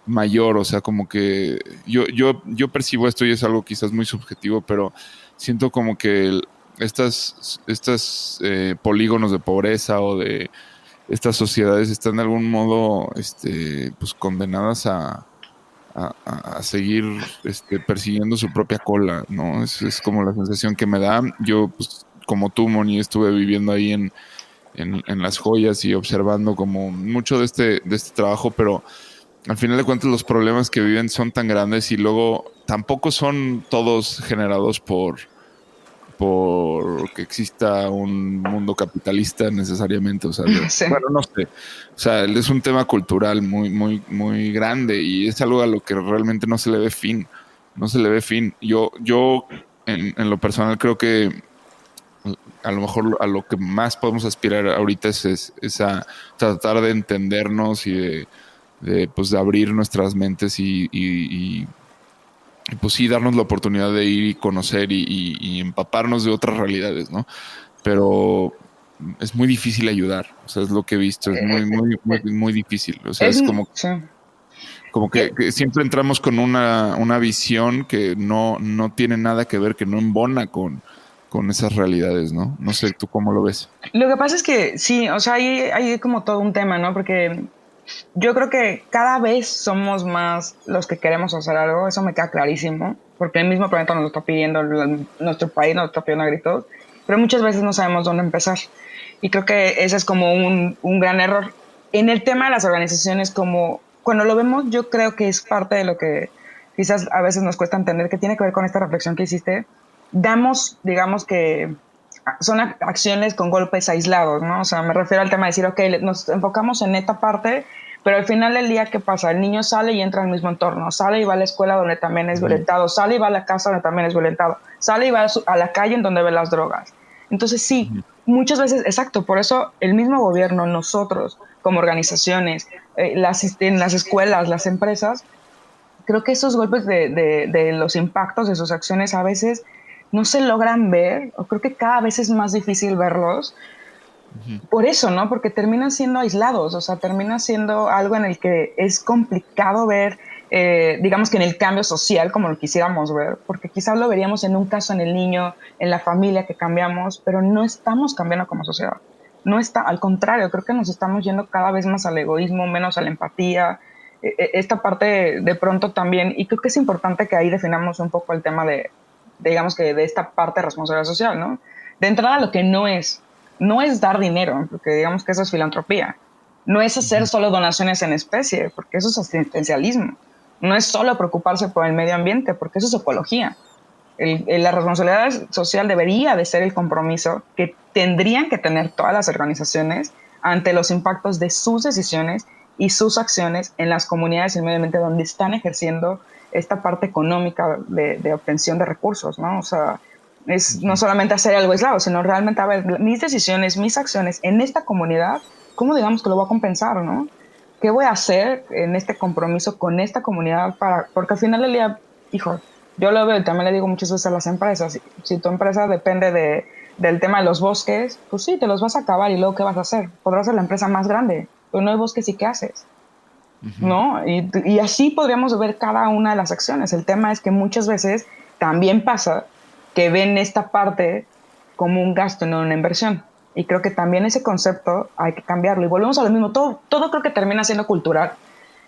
B: mayor. O sea, como que yo percibo esto y es algo quizás muy subjetivo, pero siento como que estas polígonos de pobreza o de estas sociedades están de algún modo pues condenadas a seguir persiguiendo su propia cola, ¿no? Es como la sensación que me da. Yo, pues, como tú, Moni, estuve viviendo ahí en Las Joyas y observando como mucho de este trabajo, pero al final de cuentas los problemas que viven son tan grandes y luego tampoco son todos generados por que exista un mundo capitalista necesariamente. O sea,
D: Sí.
B: bueno, no sé. O sea, es un tema cultural muy grande y es algo a lo que realmente no se le ve fin. No se le ve fin. Yo en lo personal creo que a lo mejor a lo que más podemos aspirar ahorita es a tratar de entendernos y pues de abrir nuestras mentes y pues sí, darnos la oportunidad de ir y conocer y empaparnos de otras realidades, ¿no? Pero es muy difícil ayudar. O sea, es lo que he visto, es muy difícil. O sea, es
D: Sí.
B: como que siempre entramos con una visión que no tiene nada que ver, que no embona con esas realidades, ¿no? No sé, ¿tú cómo lo ves?
D: Lo que pasa es que sí, o sea, hay como todo un tema, ¿no? Porque yo creo que cada vez somos más los que queremos hacer algo, eso me queda clarísimo, porque el mismo planeta nos lo está pidiendo, nuestro país nos lo está pidiendo a gritos, pero muchas veces no sabemos dónde empezar. Y creo que ese es como un gran error. En el tema de las organizaciones, como cuando lo vemos, yo creo que es parte de lo que quizás a veces nos cuesta entender, que tiene que ver con esta reflexión que hiciste. Damos, digamos que son acciones con golpes aislados, ¿no? O sea, me refiero al tema de decir, ok, nos enfocamos en esta parte, pero al final del día, ¿qué pasa? El niño sale y entra al mismo entorno, sale y va a la escuela donde también es violentado, sale y va a la casa donde también es violentado, sale y va a la calle en donde ve las drogas. Entonces sí, muchas veces, exacto, por eso el mismo gobierno, nosotros como organizaciones, en las escuelas, las empresas, creo que esos golpes de los impactos de sus acciones a veces no se logran ver, o creo que cada vez es más difícil verlos. Por eso, ¿no? Porque terminan siendo aislados, o sea, termina siendo algo en el que es complicado ver, digamos que en el cambio social como lo quisiéramos ver, porque quizás lo veríamos en un caso en el niño, en la familia que cambiamos, pero no estamos cambiando como sociedad. No está, al contrario, creo que nos estamos yendo cada vez más al egoísmo, menos a la empatía. Esta parte de pronto también, y creo que es importante que ahí definamos un poco el tema digamos que de esta parte de responsabilidad social, ¿no? De entrada, lo que no es dar dinero, porque digamos que eso es filantropía. No es hacer solo donaciones en especie, porque eso es asistencialismo. No es solo preocuparse por el medio ambiente, porque eso es ecología. La responsabilidad social debería de ser el compromiso que tendrían que tener todas las organizaciones ante los impactos de sus decisiones y sus acciones en las comunidades y el medio ambiente donde están ejerciendo esta parte económica de obtención de recursos, ¿no? O sea, es no solamente hacer algo aislado, sino realmente, a ver, mis decisiones, mis acciones en esta comunidad, ¿cómo digamos que lo voy a compensar, no? ¿Qué voy a hacer en este compromiso con esta comunidad porque al final del día, hijo, yo lo veo y también le digo muchas veces a las empresas, si tu empresa depende del tema de los bosques, pues sí, te los vas a acabar y luego ¿qué vas a hacer? Podrás ser la empresa más grande, pero no hay bosques y ¿qué haces? ¿No? Y así podríamos ver cada una de las acciones. El tema es que muchas veces también pasa que ven esta parte como un gasto, no una inversión. Y creo que también ese concepto hay que cambiarlo. Y volvemos a lo mismo, todo creo que termina siendo cultural,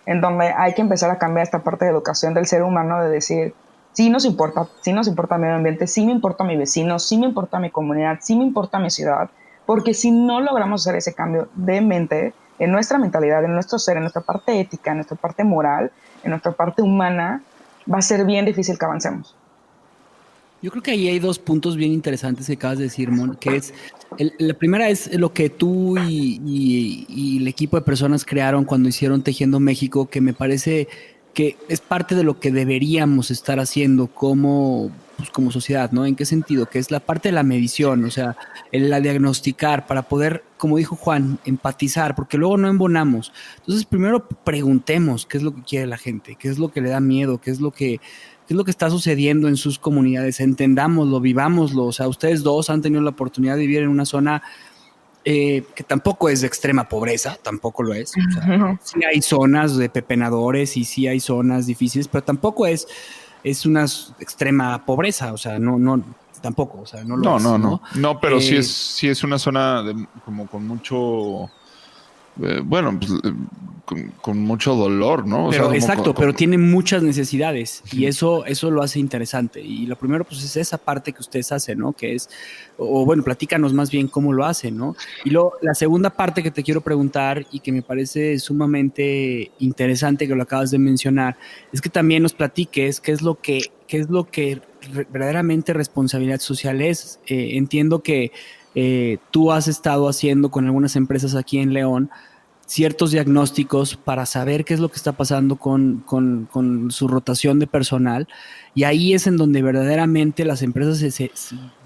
D: en donde hay que empezar a cambiar esta parte de educación del ser humano, de decir, sí nos importa el medio ambiente, sí me importa mi vecino, sí me importa mi comunidad, sí me importa mi ciudad, porque si no logramos hacer ese cambio de mente, en nuestra mentalidad, en nuestro ser, en nuestra parte ética, en nuestra parte moral, en nuestra parte humana, va a ser bien difícil que avancemos.
A: Yo creo que ahí hay dos puntos bien interesantes que acabas de decir, Mon, que es, la primera es lo que tú y el equipo de personas crearon cuando hicieron Tejiendo México, que me parece que es parte de lo que deberíamos estar haciendo como, pues, como sociedad, ¿no? ¿En qué sentido? Que es la parte de la medición, o sea, la diagnosticar para poder, como dijo Juan, empatizar, porque luego no embonamos. Entonces, primero preguntemos qué es lo que quiere la gente, qué es lo que le da miedo, qué es lo que está sucediendo en sus comunidades, entendámoslo, vivámoslo. O sea, ustedes dos han tenido la oportunidad de vivir en una zona que tampoco es de extrema pobreza, tampoco lo es. O sea, sí hay zonas de pepenadores y sí hay zonas difíciles, pero tampoco es una extrema pobreza. O sea, tampoco, o sea, no lo
B: No,
A: es,
B: no,
A: ¿no?
B: no. No, pero sí es una zona como con mucho, bueno, pues, con mucho dolor, ¿no? O
A: Pero
B: sea,
A: exacto, pero tiene muchas necesidades y eso lo hace interesante. Y lo primero, pues, es esa parte que ustedes hacen, ¿no? Que es, o bueno, platícanos más bien cómo lo hacen, ¿no? Y luego, la segunda parte que te quiero preguntar y que me parece sumamente interesante que lo acabas de mencionar, es que también nos platiques qué es lo que verdaderamente responsabilidad social es. Entiendo que tú has estado haciendo con algunas empresas aquí en León ciertos diagnósticos para saber qué es lo que está pasando con su rotación de personal. Y ahí es en donde verdaderamente las empresas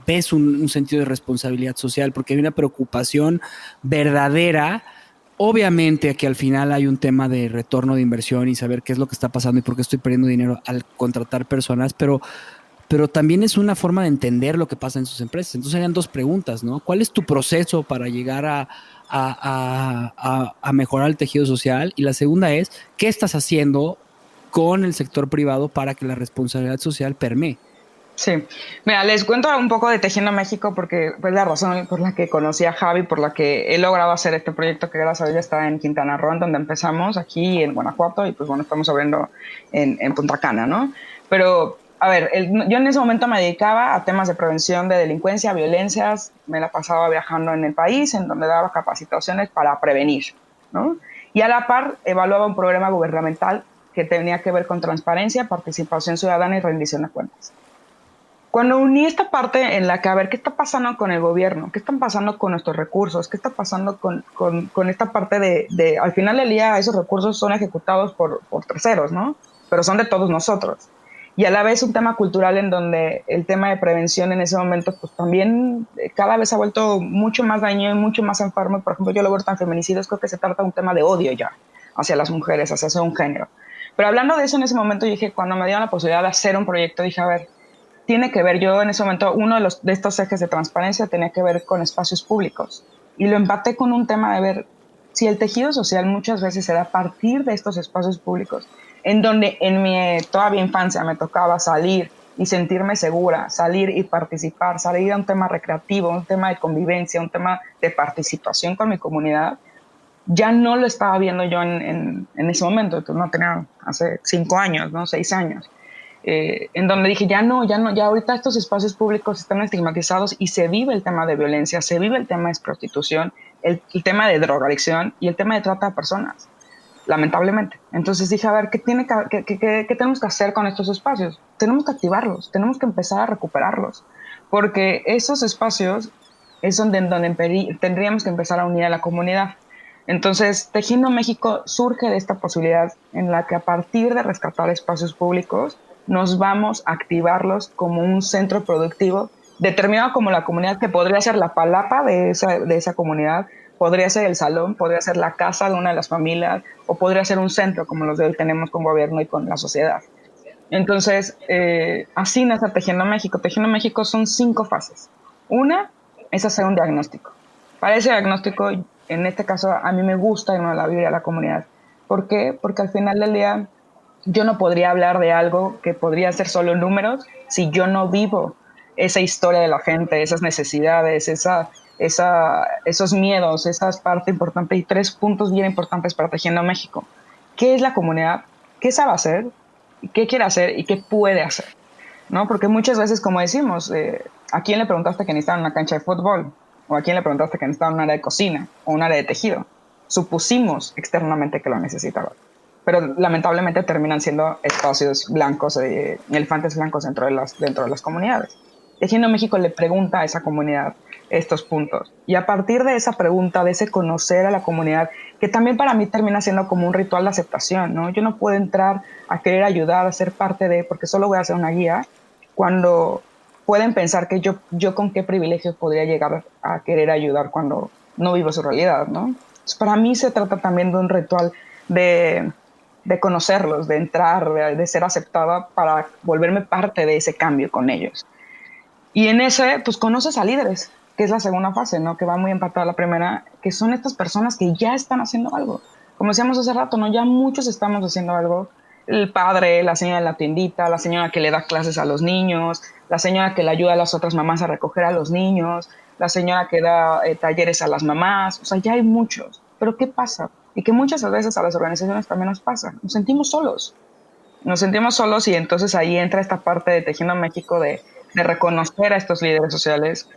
A: ves un sentido de responsabilidad social, porque hay una preocupación verdadera. Obviamente aquí al final hay un tema de retorno de inversión y saber qué es lo que está pasando y por qué estoy perdiendo dinero al contratar personas, pero también es una forma de entender lo que pasa en sus empresas. Entonces serían dos preguntas, ¿no? ¿Cuál es tu proceso para llegar a mejorar el tejido social? Y la segunda es, ¿qué estás haciendo con el sector privado para que la responsabilidad social permee?
D: Sí, mira, les cuento un poco de Tejiendo México porque fue la razón por la que conocí a Javi, por la que he logrado hacer este proyecto que gracias a ella está en Quintana Roo, donde empezamos aquí en Guanajuato y pues bueno, estamos abriendo en Punta Cana, ¿no? Pero, a ver, yo en ese momento me dedicaba a temas de prevención de delincuencia, violencias, me la pasaba viajando en el país, en donde daba capacitaciones para prevenir, ¿no? Y a la par evaluaba un programa gubernamental que tenía que ver con transparencia, participación ciudadana y rendición de cuentas. Cuando uní esta parte en la que, a ver, ¿qué está pasando con el gobierno? ¿Qué están pasando con nuestros recursos? ¿Qué está pasando con esta parte al final del día, esos recursos son ejecutados por terceros, ¿no? Pero son de todos nosotros. Y a la vez un tema cultural en donde el tema de prevención en ese momento, pues también cada vez ha vuelto mucho más dañino y mucho más enfermo. Por ejemplo, yo lo veo tan feminicidios, creo que se trata de un tema de odio ya hacia las mujeres, hacia un género. Pero hablando de eso en ese momento, dije, cuando me dieron la posibilidad de hacer un proyecto, dije, a ver, tiene que ver, yo en ese momento, uno de estos ejes de transparencia tenía que ver con espacios públicos y lo empaté con un tema de ver si el tejido social muchas veces se da a partir de estos espacios públicos, en donde en mi todavía infancia me tocaba salir y sentirme segura, salir y participar, salir a un tema recreativo, un tema de convivencia, un tema de participación con mi comunidad. Ya no lo estaba viendo yo en ese momento, entonces no tenía hace 5 años, ¿no? 6 años. En donde dije, ya ahorita estos espacios públicos están estigmatizados y se vive el tema de violencia, se vive el tema de prostitución, el tema de drogadicción y el tema de trata de personas, lamentablemente. Entonces dije, a ver, ¿qué tenemos que hacer con estos espacios? Tenemos que activarlos, tenemos que empezar a recuperarlos, porque esos espacios es donde tendríamos que empezar a unir a la comunidad. Entonces, Tejiendo México surge de esta posibilidad en la que a partir de rescatar espacios públicos, nos vamos a activarlos como un centro productivo, determinado como la comunidad, que podría ser la palapa de esa comunidad, podría ser el salón, podría ser la casa de una de las familias, o podría ser un centro como los de hoy tenemos con gobierno y con la sociedad. Entonces, así nace Tejiendo México. Tejiendo México son 5 fases. Una es hacer un diagnóstico. Para ese diagnóstico, en este caso, a mí me gusta irme a la vida a la comunidad. ¿Por qué? Porque al final del día yo no podría hablar de algo que podría ser solo números si yo no vivo esa historia de la gente, esas necesidades, esos miedos, esas partes importantes y 3 puntos bien importantes para Tejiendo México. ¿Qué es la comunidad? ¿Qué sabe hacer? ¿Qué quiere hacer? ¿Y qué puede hacer? ¿No? Porque muchas veces, como decimos, ¿a quién le preguntaste que necesitaba una cancha de fútbol? ¿O a quién le preguntaste que necesitaba un área de cocina o un área de tejido? Supusimos externamente que lo necesitaba. Pero lamentablemente terminan siendo espacios blancos, elefantes blancos dentro de las comunidades. Tejiendo México le pregunta a esa comunidad estos puntos. Y a partir de esa pregunta, de ese conocer a la comunidad, que también para mí termina siendo como un ritual de aceptación, ¿no? Yo no puedo entrar a querer ayudar, a ser parte de, porque solo voy a hacer una guía, cuando pueden pensar que yo con qué privilegios podría llegar a querer ayudar cuando no vivo su realidad, ¿no? Entonces, para mí se trata también de un ritual de conocerlos, de entrar, de ser aceptada para volverme parte de ese cambio con ellos. Y en ese, pues conoces a líderes, que es la segunda fase, ¿no? Que va muy empatada a la primera, que son estas personas que ya están haciendo algo. Como decíamos hace rato, ¿no? Ya muchos estamos haciendo algo. El padre, la señora de la tiendita, la señora que le da clases a los niños, la señora que le ayuda a las otras mamás a recoger a los niños, la señora que da talleres a las mamás. O sea, ya hay muchos. Pero ¿qué pasa? Y que muchas veces a las organizaciones también nos pasa. Nos sentimos solos. Nos sentimos solos y entonces ahí entra esta parte de Tejiendo México de reconocer a estos líderes sociales,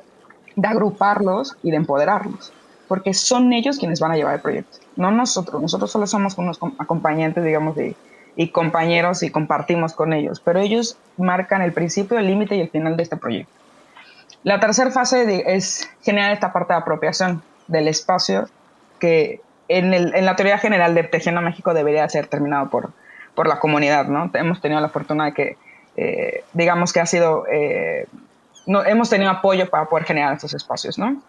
D: de agruparlos y de empoderarlos, porque son ellos quienes van a llevar el proyecto, no nosotros. Nosotros solo somos unos acompañantes, digamos, y compañeros y compartimos con ellos, pero ellos marcan el principio, el límite y el final de este proyecto. La tercera fase es generar esta parte de apropiación del espacio que en la teoría general de Tejiendo México debería ser terminado por la comunidad, ¿no? Hemos tenido la fortuna de que, digamos que ha sido, no, hemos tenido apoyo para poder generar estos espacios, ¿no?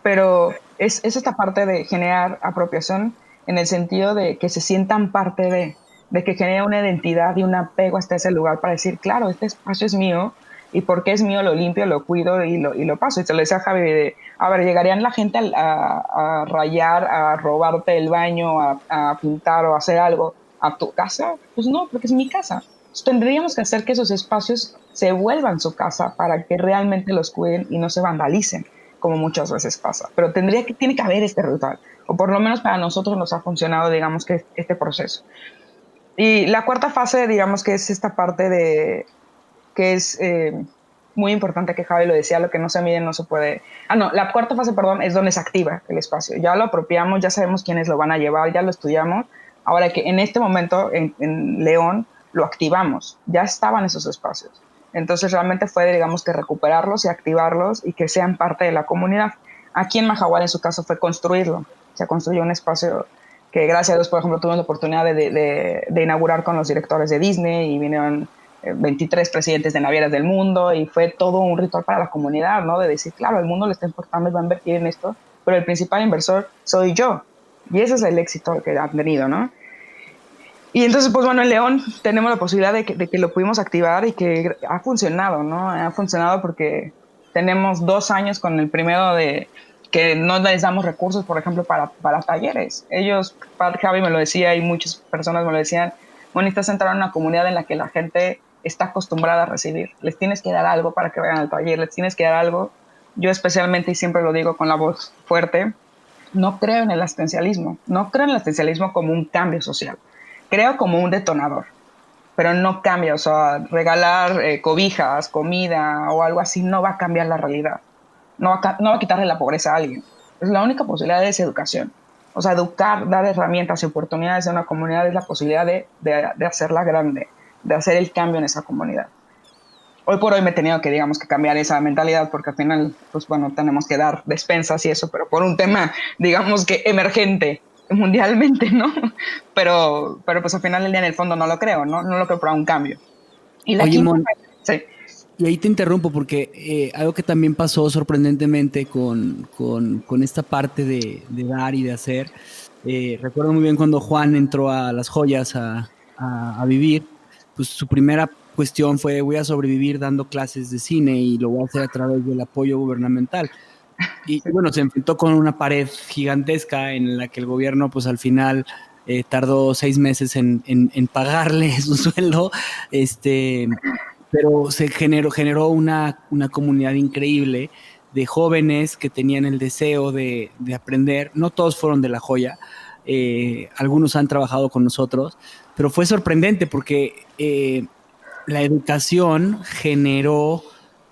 D: Pero es esta parte de generar apropiación en el sentido de que se sientan parte de que genera una identidad y un apego hasta ese lugar para decir, claro, este espacio es mío y porque es mío lo limpio, lo cuido y lo paso. Y se lo decía a Javi, a ver, ¿llegarían la gente a rayar, a robarte el baño, a pintar o a hacer algo a tu casa? Pues no, porque es mi casa. Entonces, tendríamos que hacer que esos espacios se vuelvan su casa para que realmente los cuiden y no se vandalicen, como muchas veces pasa. Pero tiene que haber este ritual, o por lo menos para nosotros nos ha funcionado, digamos, que este proceso. Y la cuarta fase, digamos, que es esta parte que es muy importante, que Javi lo decía, lo que no se mide no se puede. No, la cuarta fase, perdón, es donde se activa el espacio. Ya lo apropiamos, ya sabemos quiénes lo van a llevar, ya lo estudiamos. Ahora que en este momento en León lo activamos, ya estaban esos espacios. Entonces realmente fue, digamos, que recuperarlos y activarlos y que sean parte de la comunidad. Aquí en Mahahual, en su caso, fue construirlo. Se construyó un espacio que, gracias a Dios, por ejemplo, tuvimos la oportunidad de inaugurar con los directores de Disney y vinieron 23 presidentes de navieras del mundo y fue todo un ritual para la comunidad, ¿no? De decir, claro, al mundo le está importando y va a invertir en esto, pero el principal inversor soy yo. Y ese es el éxito que han tenido, ¿no? Y entonces, pues bueno, en León tenemos la posibilidad de que lo pudimos activar y que ha funcionado, ¿no? Ha funcionado porque tenemos 2 años con el primero de que no les damos recursos, por ejemplo, para talleres. Ellos, Javi me lo decía y muchas personas me lo decían, bueno, necesitas entrar en una comunidad en la que la gente está acostumbrada a recibir. Les tienes que dar algo para que vayan al taller, les tienes que dar algo. Yo especialmente, y siempre lo digo con la voz fuerte, no creo en el asistencialismo. No creo en el asistencialismo como un cambio social. Creo como un detonador, pero no cambia. O sea, regalar cobijas, comida o algo así no va a cambiar la realidad. No va a quitarle la pobreza a alguien. Es la única posibilidad es educación. O sea, educar, dar herramientas y oportunidades a una comunidad es la posibilidad de hacerla grande, de hacer el cambio en esa comunidad. hoy por hoy me he tenido que, digamos, que cambiar esa mentalidad porque al final, pues bueno, tenemos que dar despensas y eso, pero por un tema, digamos que emergente mundialmente, ¿no? Pero pues al final del día en el fondo no lo creo, ¿no? No lo creo para un cambio. Y la
A: Oye,
D: quinta,
A: Mon,
D: sí.
A: y ahí te interrumpo porque algo que también pasó sorprendentemente con esta parte de dar y de hacer. Recuerdo muy bien cuando Juan entró a Las Joyas a vivir, pues su primera cuestión fue voy a sobrevivir dando clases de cine y lo voy a hacer a través del apoyo gubernamental. Y bueno, se enfrentó con una pared gigantesca en la que el gobierno pues al final tardó 6 meses en pagarle su sueldo, pero se generó una comunidad increíble de jóvenes que tenían el deseo de aprender. No todos fueron de La Joya, algunos han trabajado con nosotros, pero fue sorprendente porque la educación generó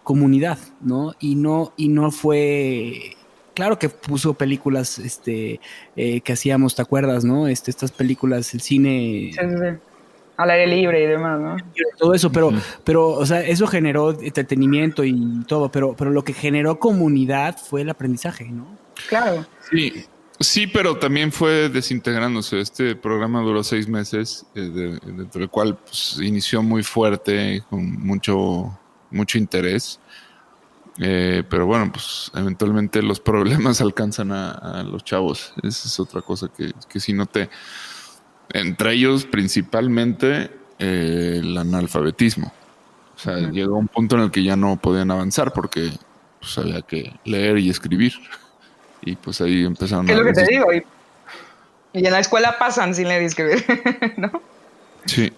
A: comunidad, ¿no? Y no fue. Claro que puso películas que hacíamos, ¿te acuerdas, no? Estas películas, el cine,
D: Sí, sí, sí. Al aire libre y demás, ¿no?
A: todo eso, pero, o sea, eso generó entretenimiento y todo, pero lo que generó comunidad fue el aprendizaje, ¿no?
D: Claro.
B: Sí, sí, pero también fue desintegrándose. Este programa duró 6 meses, dentro del cual pues, inició muy fuerte, con mucho interés. Pero bueno, pues eventualmente los problemas alcanzan a los chavos. Esa es otra cosa que sí noté. Entre ellos, principalmente, el analfabetismo. O sea, llegó un punto en el que ya no podían avanzar porque pues, había que leer y escribir. Y pues ahí empezaron
D: ¿Qué es
B: a
D: lo que te
B: veces.
D: digo? Y en la escuela pasan sin leer y escribir, ¿no?
B: Sí.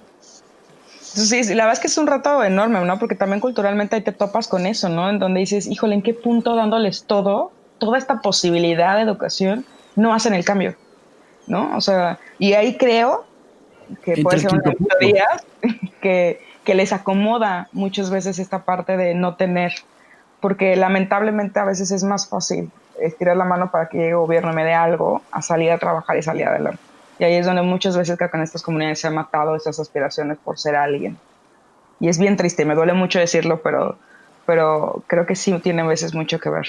D: Sí, sí, la verdad es que es un reto enorme, ¿no? Porque también culturalmente ahí te topas con eso, ¿no? En donde dices, híjole, ¿en qué punto dándoles toda esta posibilidad de educación, no hacen el cambio, ¿no? O sea, y ahí creo que
A: Entra
D: puede
A: el
D: ser una
A: quinto punto.
D: teoría que les acomoda muchas veces esta parte de no tener, porque lamentablemente a veces es más fácil estirar la mano para que llegue el gobierno y me dé algo a salir a trabajar y salir adelante. Y ahí es donde muchas veces creo que en estas comunidades se han matado esas aspiraciones por ser alguien. Y es bien triste, me duele mucho decirlo, pero creo que sí tiene a veces mucho que ver.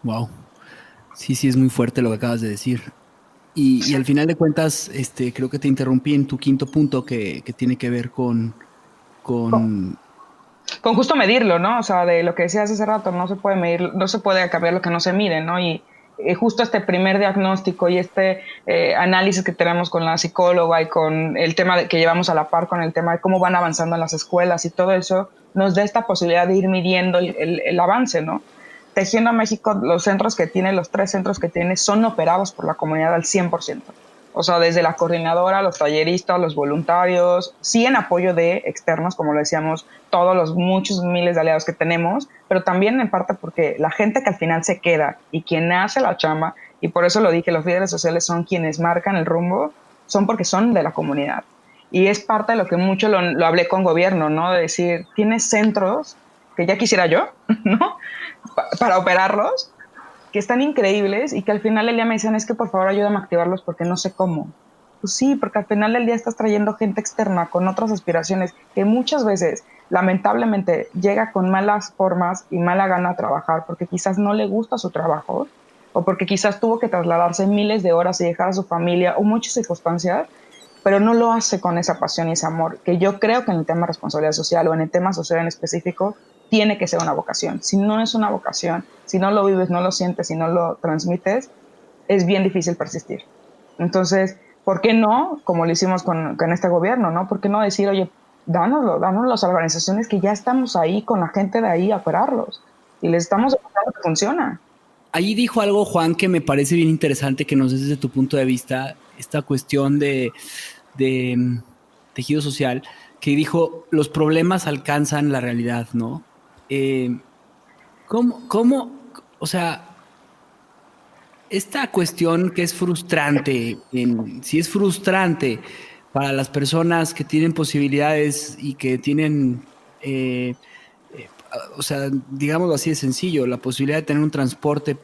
A: Wow. Sí, es muy fuerte lo que acabas de decir. Y al final de cuentas, creo que te interrumpí en tu quinto punto que tiene que ver con
D: Con justo medirlo, ¿no? O sea, de lo que decías hace rato, no se puede medir, no se puede cambiar lo que no se mide, ¿no? Y justo este primer diagnóstico y este análisis que tenemos con la psicóloga y con el tema que llevamos a la par con el tema de cómo van avanzando en las escuelas y todo eso, nos da esta posibilidad de ir midiendo el avance, ¿no? Tejiendo México, los centros que tiene, los 3 centros que tiene, son operados por la comunidad al 100%. O sea, desde la coordinadora, los talleristas, los voluntarios, sí en apoyo de externos, como lo decíamos, todos los muchos miles de aliados que tenemos, pero también en parte porque la gente que al final se queda y quien hace la chamba, y por eso lo dije, los líderes sociales son quienes marcan el rumbo, son porque son de la comunidad. Y es parte de lo que mucho lo hablé con gobierno, ¿no? De decir, tienes centros que ya quisiera yo, ¿no? Para operarlos, que están increíbles y que al final del día me dicen es que por favor ayúdame a activarlos porque no sé cómo. Pues sí, porque al final del día estás trayendo gente externa con otras aspiraciones que muchas veces lamentablemente llega con malas formas y mala gana a trabajar porque quizás no le gusta su trabajo o porque quizás tuvo que trasladarse miles de horas y dejar a su familia o muchas circunstancias, pero no lo hace con esa pasión y ese amor, que yo creo que en el tema de responsabilidad social o en el tema social en específico tiene que ser una vocación. Si no es una vocación, si no lo vives, no lo sientes, si no lo transmites, es bien difícil persistir. Entonces, ¿por qué no, como lo hicimos con este gobierno, ¿no? ¿Por qué no decir, oye, dánoslo a las organizaciones que ya estamos ahí con la gente de ahí a operarlos y les estamos demostrando que funciona?
A: Ahí dijo algo, Juan, que me parece bien interesante que nos des desde tu punto de vista esta cuestión de tejido social, que dijo, los problemas alcanzan la realidad, ¿no? O sea, esta cuestión que es frustrante, si es frustrante para las personas que tienen posibilidades y que tienen, o sea, digámoslo así de sencillo, la posibilidad de tener un transporte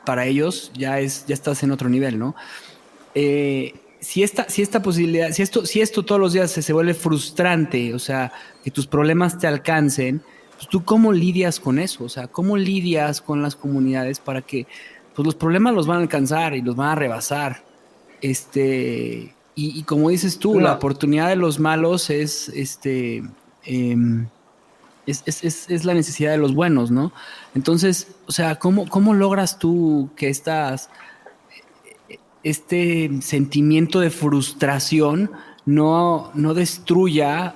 A: para ellos ya estás en otro nivel, ¿no? si esta posibilidad, si esto todos los días se vuelve frustrante, o sea, que tus problemas te alcancen, pues tú cómo lidias con eso, o sea, cómo lidias con las comunidades para que pues los problemas los van a alcanzar y los van a rebasar. Y como dices tú, la
D: No,
A: oportunidad de los malos es em, es la necesidad de los buenos, ¿no? Entonces, o sea, ¿cómo logras tú que este sentimiento de frustración no destruya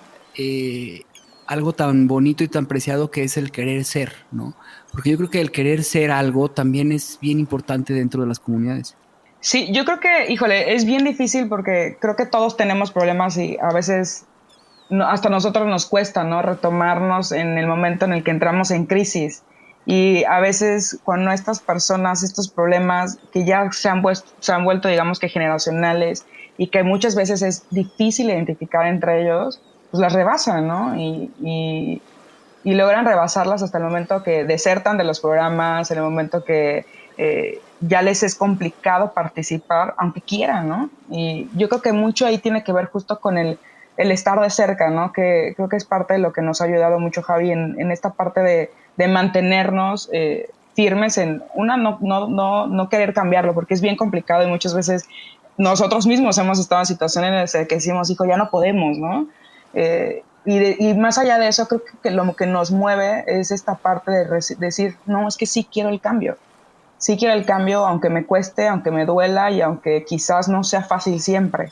A: algo tan bonito y tan preciado que es el querer ser, ¿no? Porque yo creo que el querer ser algo también es bien importante dentro de las comunidades.
D: sí, yo creo que, híjole, es bien difícil porque creo que todos tenemos problemas y a veces hasta a nosotros nos cuesta, ¿no? Retomarnos en el momento en el que entramos en crisis. Y a veces cuando estas personas, estos problemas que ya se han vuelto, digamos que generacionales y que muchas veces es difícil identificar entre ellos, pues las rebasan, ¿no? Y logran rebasarlas hasta el momento que desertan de los programas, en el momento que ya les es complicado participar, aunque quieran, ¿no? Y yo creo que mucho ahí tiene que ver justo con el estar de cerca, ¿no? Que creo que es parte de lo que nos ha ayudado mucho Javi en esta parte de mantenernos firmes en, no querer cambiarlo, porque es bien complicado y muchas veces nosotros mismos hemos estado en situaciones en las que decimos, hijo, ya no podemos, ¿no? Y más allá de eso, creo que lo que nos mueve es esta parte de decir, no, es que sí quiero el cambio, aunque me cueste, aunque me duela y aunque quizás no sea fácil siempre.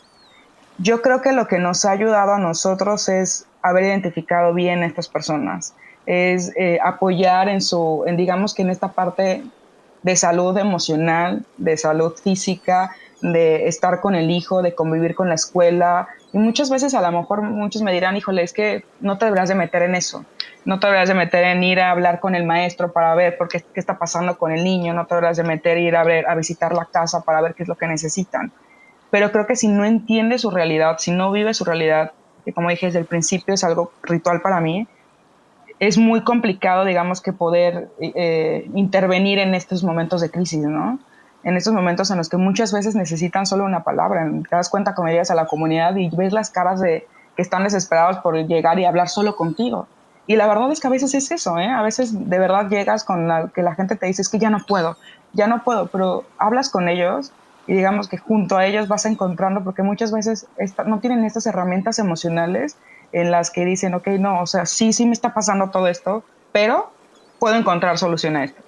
D: Yo creo que lo que nos ha ayudado a nosotros es haber identificado bien a estas personas, es apoyar digamos que en esta parte de salud emocional, de salud física, de estar con el hijo, de convivir con la escuela. Y muchas veces a lo mejor muchos me dirán, híjole, es que no te deberás de meter en eso, no te deberás de meter en ir a hablar con el maestro para ver qué está pasando con el niño, no te deberás de meter ir a visitar la casa para ver qué es lo que necesitan. Pero creo que si no entiende su realidad, si no vive su realidad, que como dije desde el principio es algo ritual para mí, es muy complicado, digamos, que poder intervenir en estos momentos de crisis, ¿no? En estos momentos en los que muchas veces necesitan solo una palabra. Te das cuenta cuando llegas a la comunidad y ves las caras de que están desesperados por llegar y hablar solo contigo. Y la verdad es que a veces es eso, ¿eh? A veces de verdad llegas con que la gente te dice, es que ya no puedo, pero hablas con ellos y digamos que junto a ellos vas encontrando, porque muchas veces no tienen estas herramientas emocionales en las que dicen, ok, no, o sea, sí me está pasando todo esto, pero puedo encontrar solución a esto.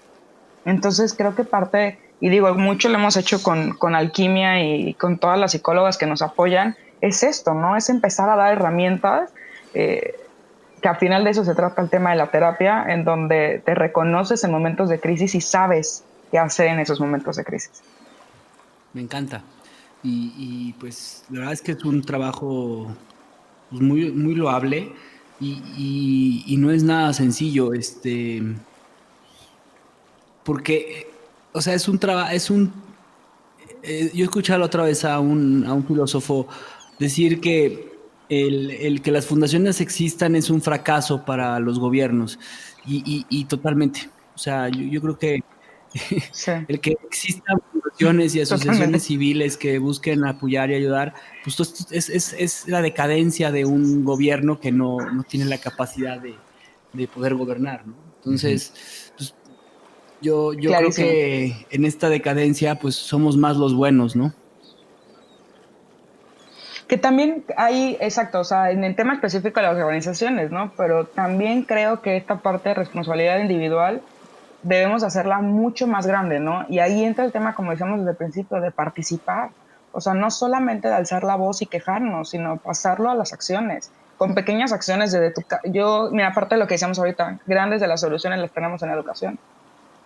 D: Entonces creo que parte, y digo, mucho lo hemos hecho con Alquimia y con todas las psicólogas que nos apoyan, es esto, ¿no? Es empezar a dar herramientas, que al final de eso se trata el tema de la terapia, en donde te reconoces en momentos de crisis y sabes qué hacer en esos momentos de crisis.
A: Me encanta. Pues la verdad es que es un trabajo pues, muy loable y no es nada sencillo, porque, o sea, es un trabajo, yo escuché la otra vez a un filósofo decir que el que las fundaciones existan es un fracaso para los gobiernos y totalmente. O sea, yo creo que
D: Sí,
A: el que existan fundaciones y asociaciones
D: totalmente.
A: civiles que busquen apoyar y ayudar, pues esto es la decadencia de un gobierno que no tiene la capacidad de poder gobernar, ¿no?
B: Ujú.
A: Entonces, pues, yo creo
D: Clarísimo.
A: que en esta decadencia, pues somos más los buenos, ¿no?
D: Que también hay, exacto, o sea, en el tema específico de las organizaciones, ¿no? Pero también creo que esta parte de responsabilidad individual debemos hacerla mucho más grande, ¿no? Y ahí entra el tema, como decíamos desde el principio, de participar. O sea, no solamente de alzar la voz y quejarnos, sino pasarlo a las acciones, con pequeñas acciones desde yo, mira, aparte de lo que decíamos ahorita, grandes de las soluciones las tenemos en la educación.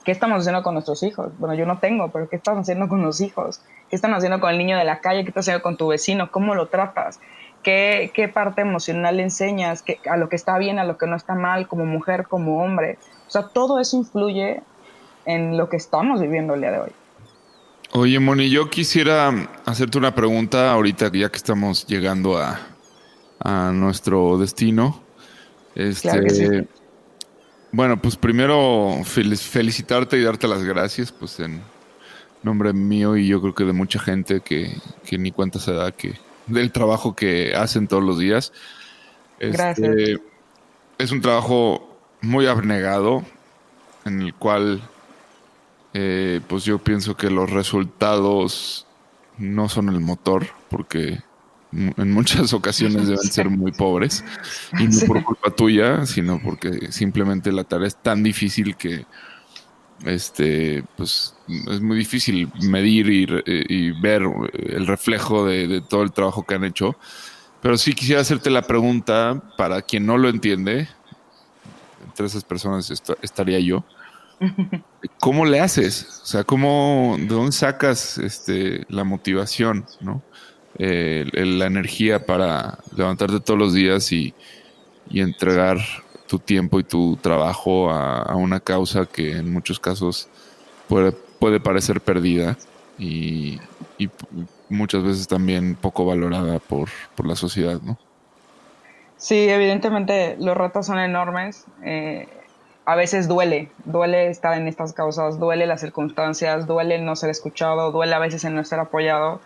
D: ¿Qué estamos haciendo con nuestros hijos? Bueno, yo no tengo, pero ¿qué estamos haciendo con los hijos? ¿Qué están haciendo con el niño de la calle? ¿Qué estás haciendo con tu vecino? ¿Cómo lo tratas? ¿Qué parte emocional le enseñas? A lo que está bien, a lo que no está mal, como mujer, como hombre? O sea, todo eso influye en lo que estamos viviendo el día de hoy.
B: Oye, Moni, yo quisiera hacerte una pregunta ahorita, ya que estamos llegando a nuestro destino.
D: Claro que sí.
B: Este, bueno, pues primero felicitarte y darte las gracias, pues nombre mío y yo creo que de mucha gente que ni cuenta se da del trabajo que hacen todos los días.
D: Gracias.
B: Este es un trabajo muy abnegado en el cual pues yo pienso que los resultados no son el motor porque en muchas ocasiones deben
D: Sí,
B: ser muy pobres y no
D: sí,
B: por culpa tuya, sino porque simplemente la tarea es tan difícil que pues es muy difícil medir y ver el reflejo de todo el trabajo que han hecho. Pero sí quisiera hacerte la pregunta para quien no lo entiende, entre esas personas estaría yo. ¿Cómo le haces? O sea, ¿de dónde sacas la motivación, ¿no? La energía para levantarte todos los días y entregar tu tiempo y tu trabajo a una causa que en muchos casos puede parecer perdida y muchas veces también poco valorada por la sociedad, ¿no?
D: sí, evidentemente los retos son enormes. A veces duele estar en estas causas, duele las circunstancias, duele el no ser escuchado, duele a veces el no ser apoyado.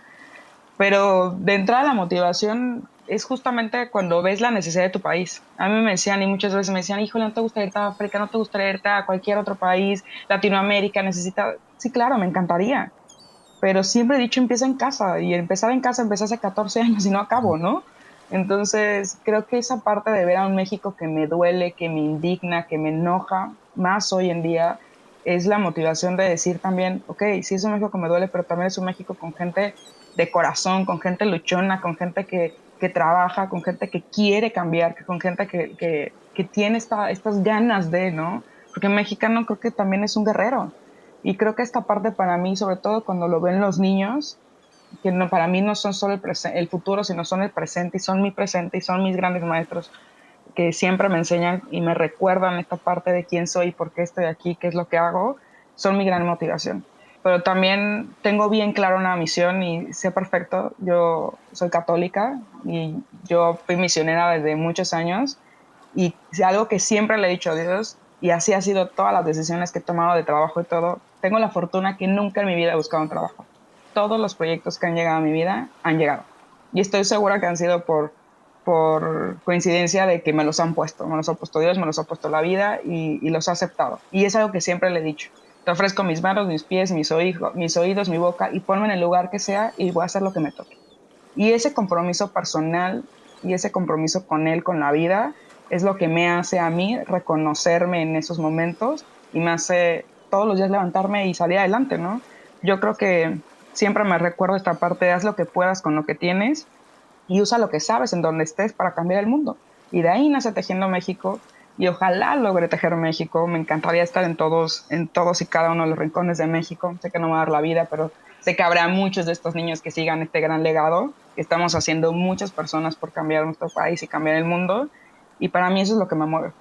D: Pero de entrada la motivación es justamente cuando ves la necesidad de tu país. A mí me decían, y muchas veces me decían, híjole, no te gustaría irte a África, no te gustaría irte a cualquier otro país, Latinoamérica, necesita... Sí, claro, me encantaría. Pero siempre he dicho, empieza en casa. Y empezar en casa empecé hace 14 años y no acabo, ¿no? Entonces, creo que esa parte de ver a un México que me duele, que me indigna, que me enoja, más hoy en día, es la motivación de decir también, ok, sí es un México que me duele, pero también es un México con gente de corazón, con gente luchona, con gente que trabaja, con gente que quiere cambiar, con gente que tiene estas ganas de, ¿no? Porque el mexicano creo que también es un guerrero. Y creo que esta parte para mí, sobre todo cuando lo ven los niños, que no, para mí no son solo el futuro, sino son el presente y son mi presente y son mis grandes maestros que siempre me enseñan y me recuerdan esta parte de quién soy, por qué estoy aquí, qué es lo que hago, son mi gran motivación. Pero también tengo bien claro una misión y sé perfecto, yo soy católica y yo fui misionera desde muchos años y algo que siempre le he dicho a Dios, y así ha sido todas las decisiones que he tomado de trabajo y todo, tengo la fortuna que nunca en mi vida he buscado un trabajo. Todos los proyectos que han llegado a mi vida han llegado. Y estoy segura que han sido por coincidencia de que me los han puesto. Me los ha puesto Dios, me los ha puesto la vida y los ha aceptado. Y es algo que siempre le he dicho. Te ofrezco mis manos, mis pies, mis oídos, mi boca y ponme en el lugar que sea y voy a hacer lo que me toque. Y ese compromiso personal y ese compromiso con él, con la vida, es lo que me hace a mí reconocerme en esos momentos y me hace todos los días levantarme y salir adelante, ¿no? Yo creo que siempre me recuerdo esta parte de haz lo que puedas con lo que tienes y usa lo que sabes en donde estés para cambiar el mundo. Y de ahí nace Tejiendo México y ojalá logre tejer México. Me encantaría estar en todos y cada uno de los rincones de México. Sé que no me va a dar la vida, pero sé que habrá muchos de estos niños que sigan este gran legado que estamos haciendo muchas personas por cambiar nuestro país y cambiar el mundo. Y para mí eso es lo que me mueve.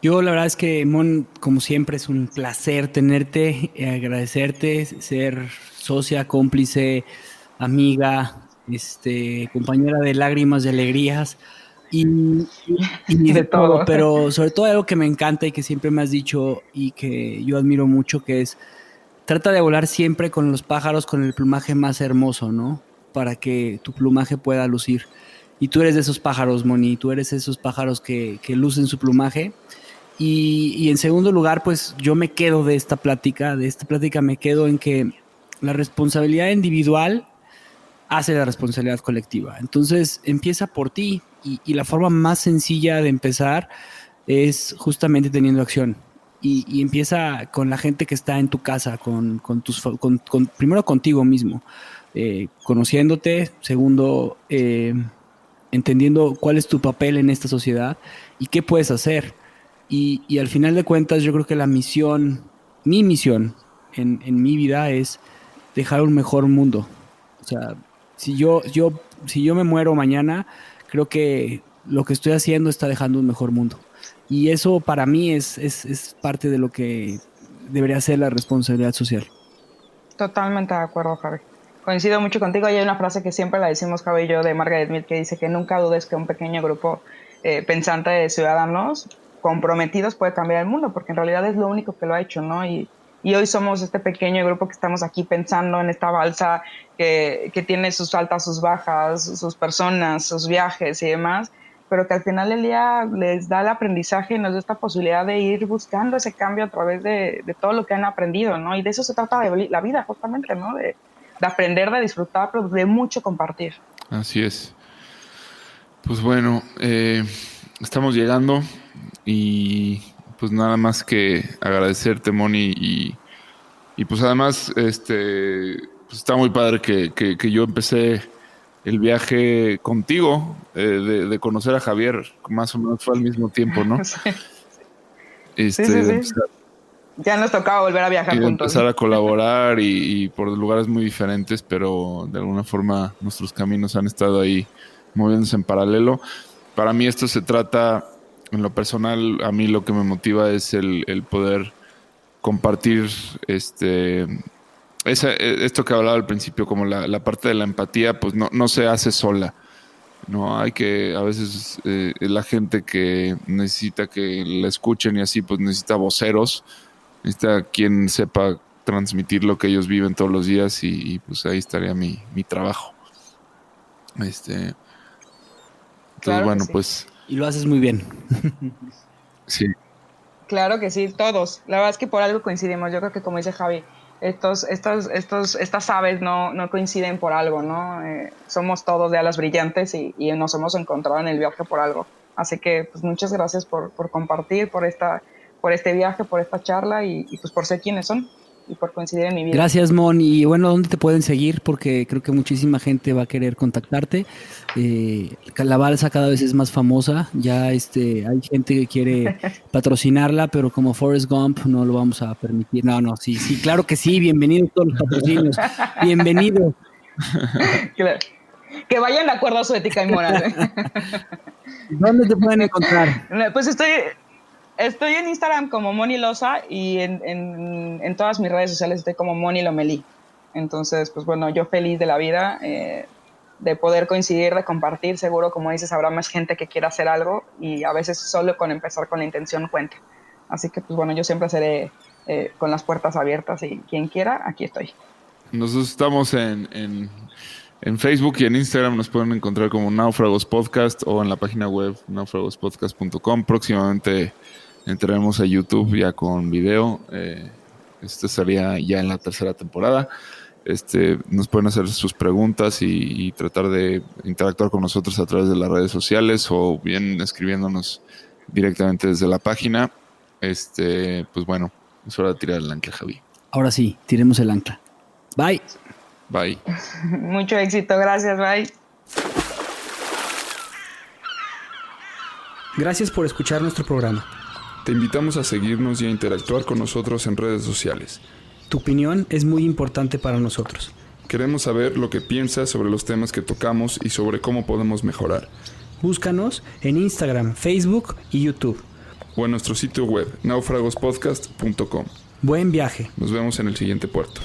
A: Yo la verdad es que, Mon, como siempre, es un placer tenerte, agradecerte, ser socia, cómplice, amiga, compañera de lágrimas, de alegrías y
D: De
A: de todo,
D: todo.
A: pero sobre todo algo que me encanta y que siempre me has dicho y que yo admiro mucho, que es trata de volar siempre con los pájaros con el plumaje más hermoso, ¿no? Para que tu plumaje pueda lucir. Y tú eres de esos pájaros, Moni, tú eres de esos pájaros que lucen su plumaje y en segundo lugar, pues yo me quedo de esta plática me quedo en que la responsabilidad individual hace la responsabilidad colectiva. Entonces empieza por ti y la forma más sencilla de empezar es justamente teniendo acción. Y empieza con la gente que está en tu casa, primero contigo mismo, conociéndote, segundo, entendiendo cuál es tu papel en esta sociedad y qué puedes hacer. Y al final de cuentas, yo creo que mi misión en mi vida es dejar un mejor mundo. O sea, si yo me muero mañana, creo que lo que estoy haciendo está dejando un mejor mundo. Y eso para mí es parte de lo que debería ser la responsabilidad social.
D: Totalmente de acuerdo, Javi. Coincido mucho contigo y hay una frase que siempre la decimos Javi y yo de Margaret Mead que dice que nunca dudes que un pequeño grupo pensante de ciudadanos comprometidos puede cambiar el mundo, porque en realidad es lo único que lo ha hecho, ¿no? Y Y hoy somos este pequeño grupo que estamos aquí pensando en esta balsa que tiene sus altas, sus bajas, sus personas, sus viajes y demás, pero que al final del día les da el aprendizaje y nos da esta posibilidad de ir buscando ese cambio a través de todo lo que han aprendido, ¿no? Y de eso se trata de la vida, justamente, ¿no? De aprender, de disfrutar, pero de mucho compartir.
B: Así es. Pues bueno, estamos llegando y pues nada más que agradecerte, Moni, y pues además pues está muy padre que yo empecé el viaje contigo, de conocer a Javier, más o menos fue al mismo tiempo, ¿no?
D: Sí. Sí. Ya nos tocaba volver a viajar juntos.
B: Empezar a colaborar y por lugares muy diferentes, pero de alguna forma nuestros caminos han estado ahí moviéndose en paralelo. Para mí esto se trata, en lo personal, a mí lo que me motiva es el poder compartir esto que hablaba al principio, como la parte de la empatía, pues no se hace sola. No hay que, a veces la gente que necesita que la escuchen y así, pues necesita voceros, necesita quien sepa transmitir lo que ellos viven todos los días y pues ahí estaría mi trabajo. Entonces,
D: claro,
B: bueno,
D: sí.
B: pues...
A: Y lo haces muy bien.
B: Sí.
D: Claro que sí, todos. La verdad es que por algo coincidimos. Yo creo que, como dice Javi, estas aves no coinciden por algo, ¿no? Somos todos de alas brillantes y nos hemos encontrado en el viaje por algo. Así que, pues, muchas gracias por compartir, por este viaje, por esta charla y pues por ser quienes son y por coincidir en mi vida.
A: Gracias, Mon. Y bueno, ¿dónde te pueden seguir? Porque creo que muchísima gente va a querer contactarte. La balsa cada vez es más famosa. Ya hay gente que quiere patrocinarla, pero como Forrest Gump no lo vamos a permitir. No, sí, claro que sí. Bienvenidos todos los patrocinios. Bienvenidos.
D: Claro. Que vayan de acuerdo a su ética y moral.
A: ¿Dónde te pueden encontrar?
D: Pues estoy en Instagram como Moni Loza y en todas mis redes sociales estoy como Moni Lomelí. Entonces, pues bueno, yo feliz de la vida, de poder coincidir, de compartir. Seguro, como dices, habrá más gente que quiera hacer algo y a veces solo con empezar con la intención cuenta. Así que, pues bueno, yo siempre seré con las puertas abiertas y quien quiera, aquí estoy.
B: Nosotros estamos en Facebook y en Instagram, nos pueden encontrar como Náufragos Podcast o en la página web naufragospodcast.com. Próximamente entraremos a YouTube ya con video. Esto estaría ya en la 3ª temporada. Nos pueden hacer sus preguntas y tratar de interactuar con nosotros a través de las redes sociales o bien escribiéndonos directamente desde la página. Pues bueno, es hora de tirar el ancla, Javi.
A: Ahora sí, tiremos el ancla. Bye.
B: Bye.
D: Mucho éxito, gracias, bye.
A: Gracias por escuchar nuestro programa.
E: Te invitamos a seguirnos y a interactuar con nosotros en redes sociales.
A: Tu opinión es muy importante para nosotros.
E: Queremos saber lo que piensas sobre los temas que tocamos y sobre cómo podemos mejorar.
A: Búscanos en Instagram, Facebook y YouTube.
E: O en nuestro sitio web, naufragospodcast.com.
A: Buen viaje.
E: Nos vemos en el siguiente puerto.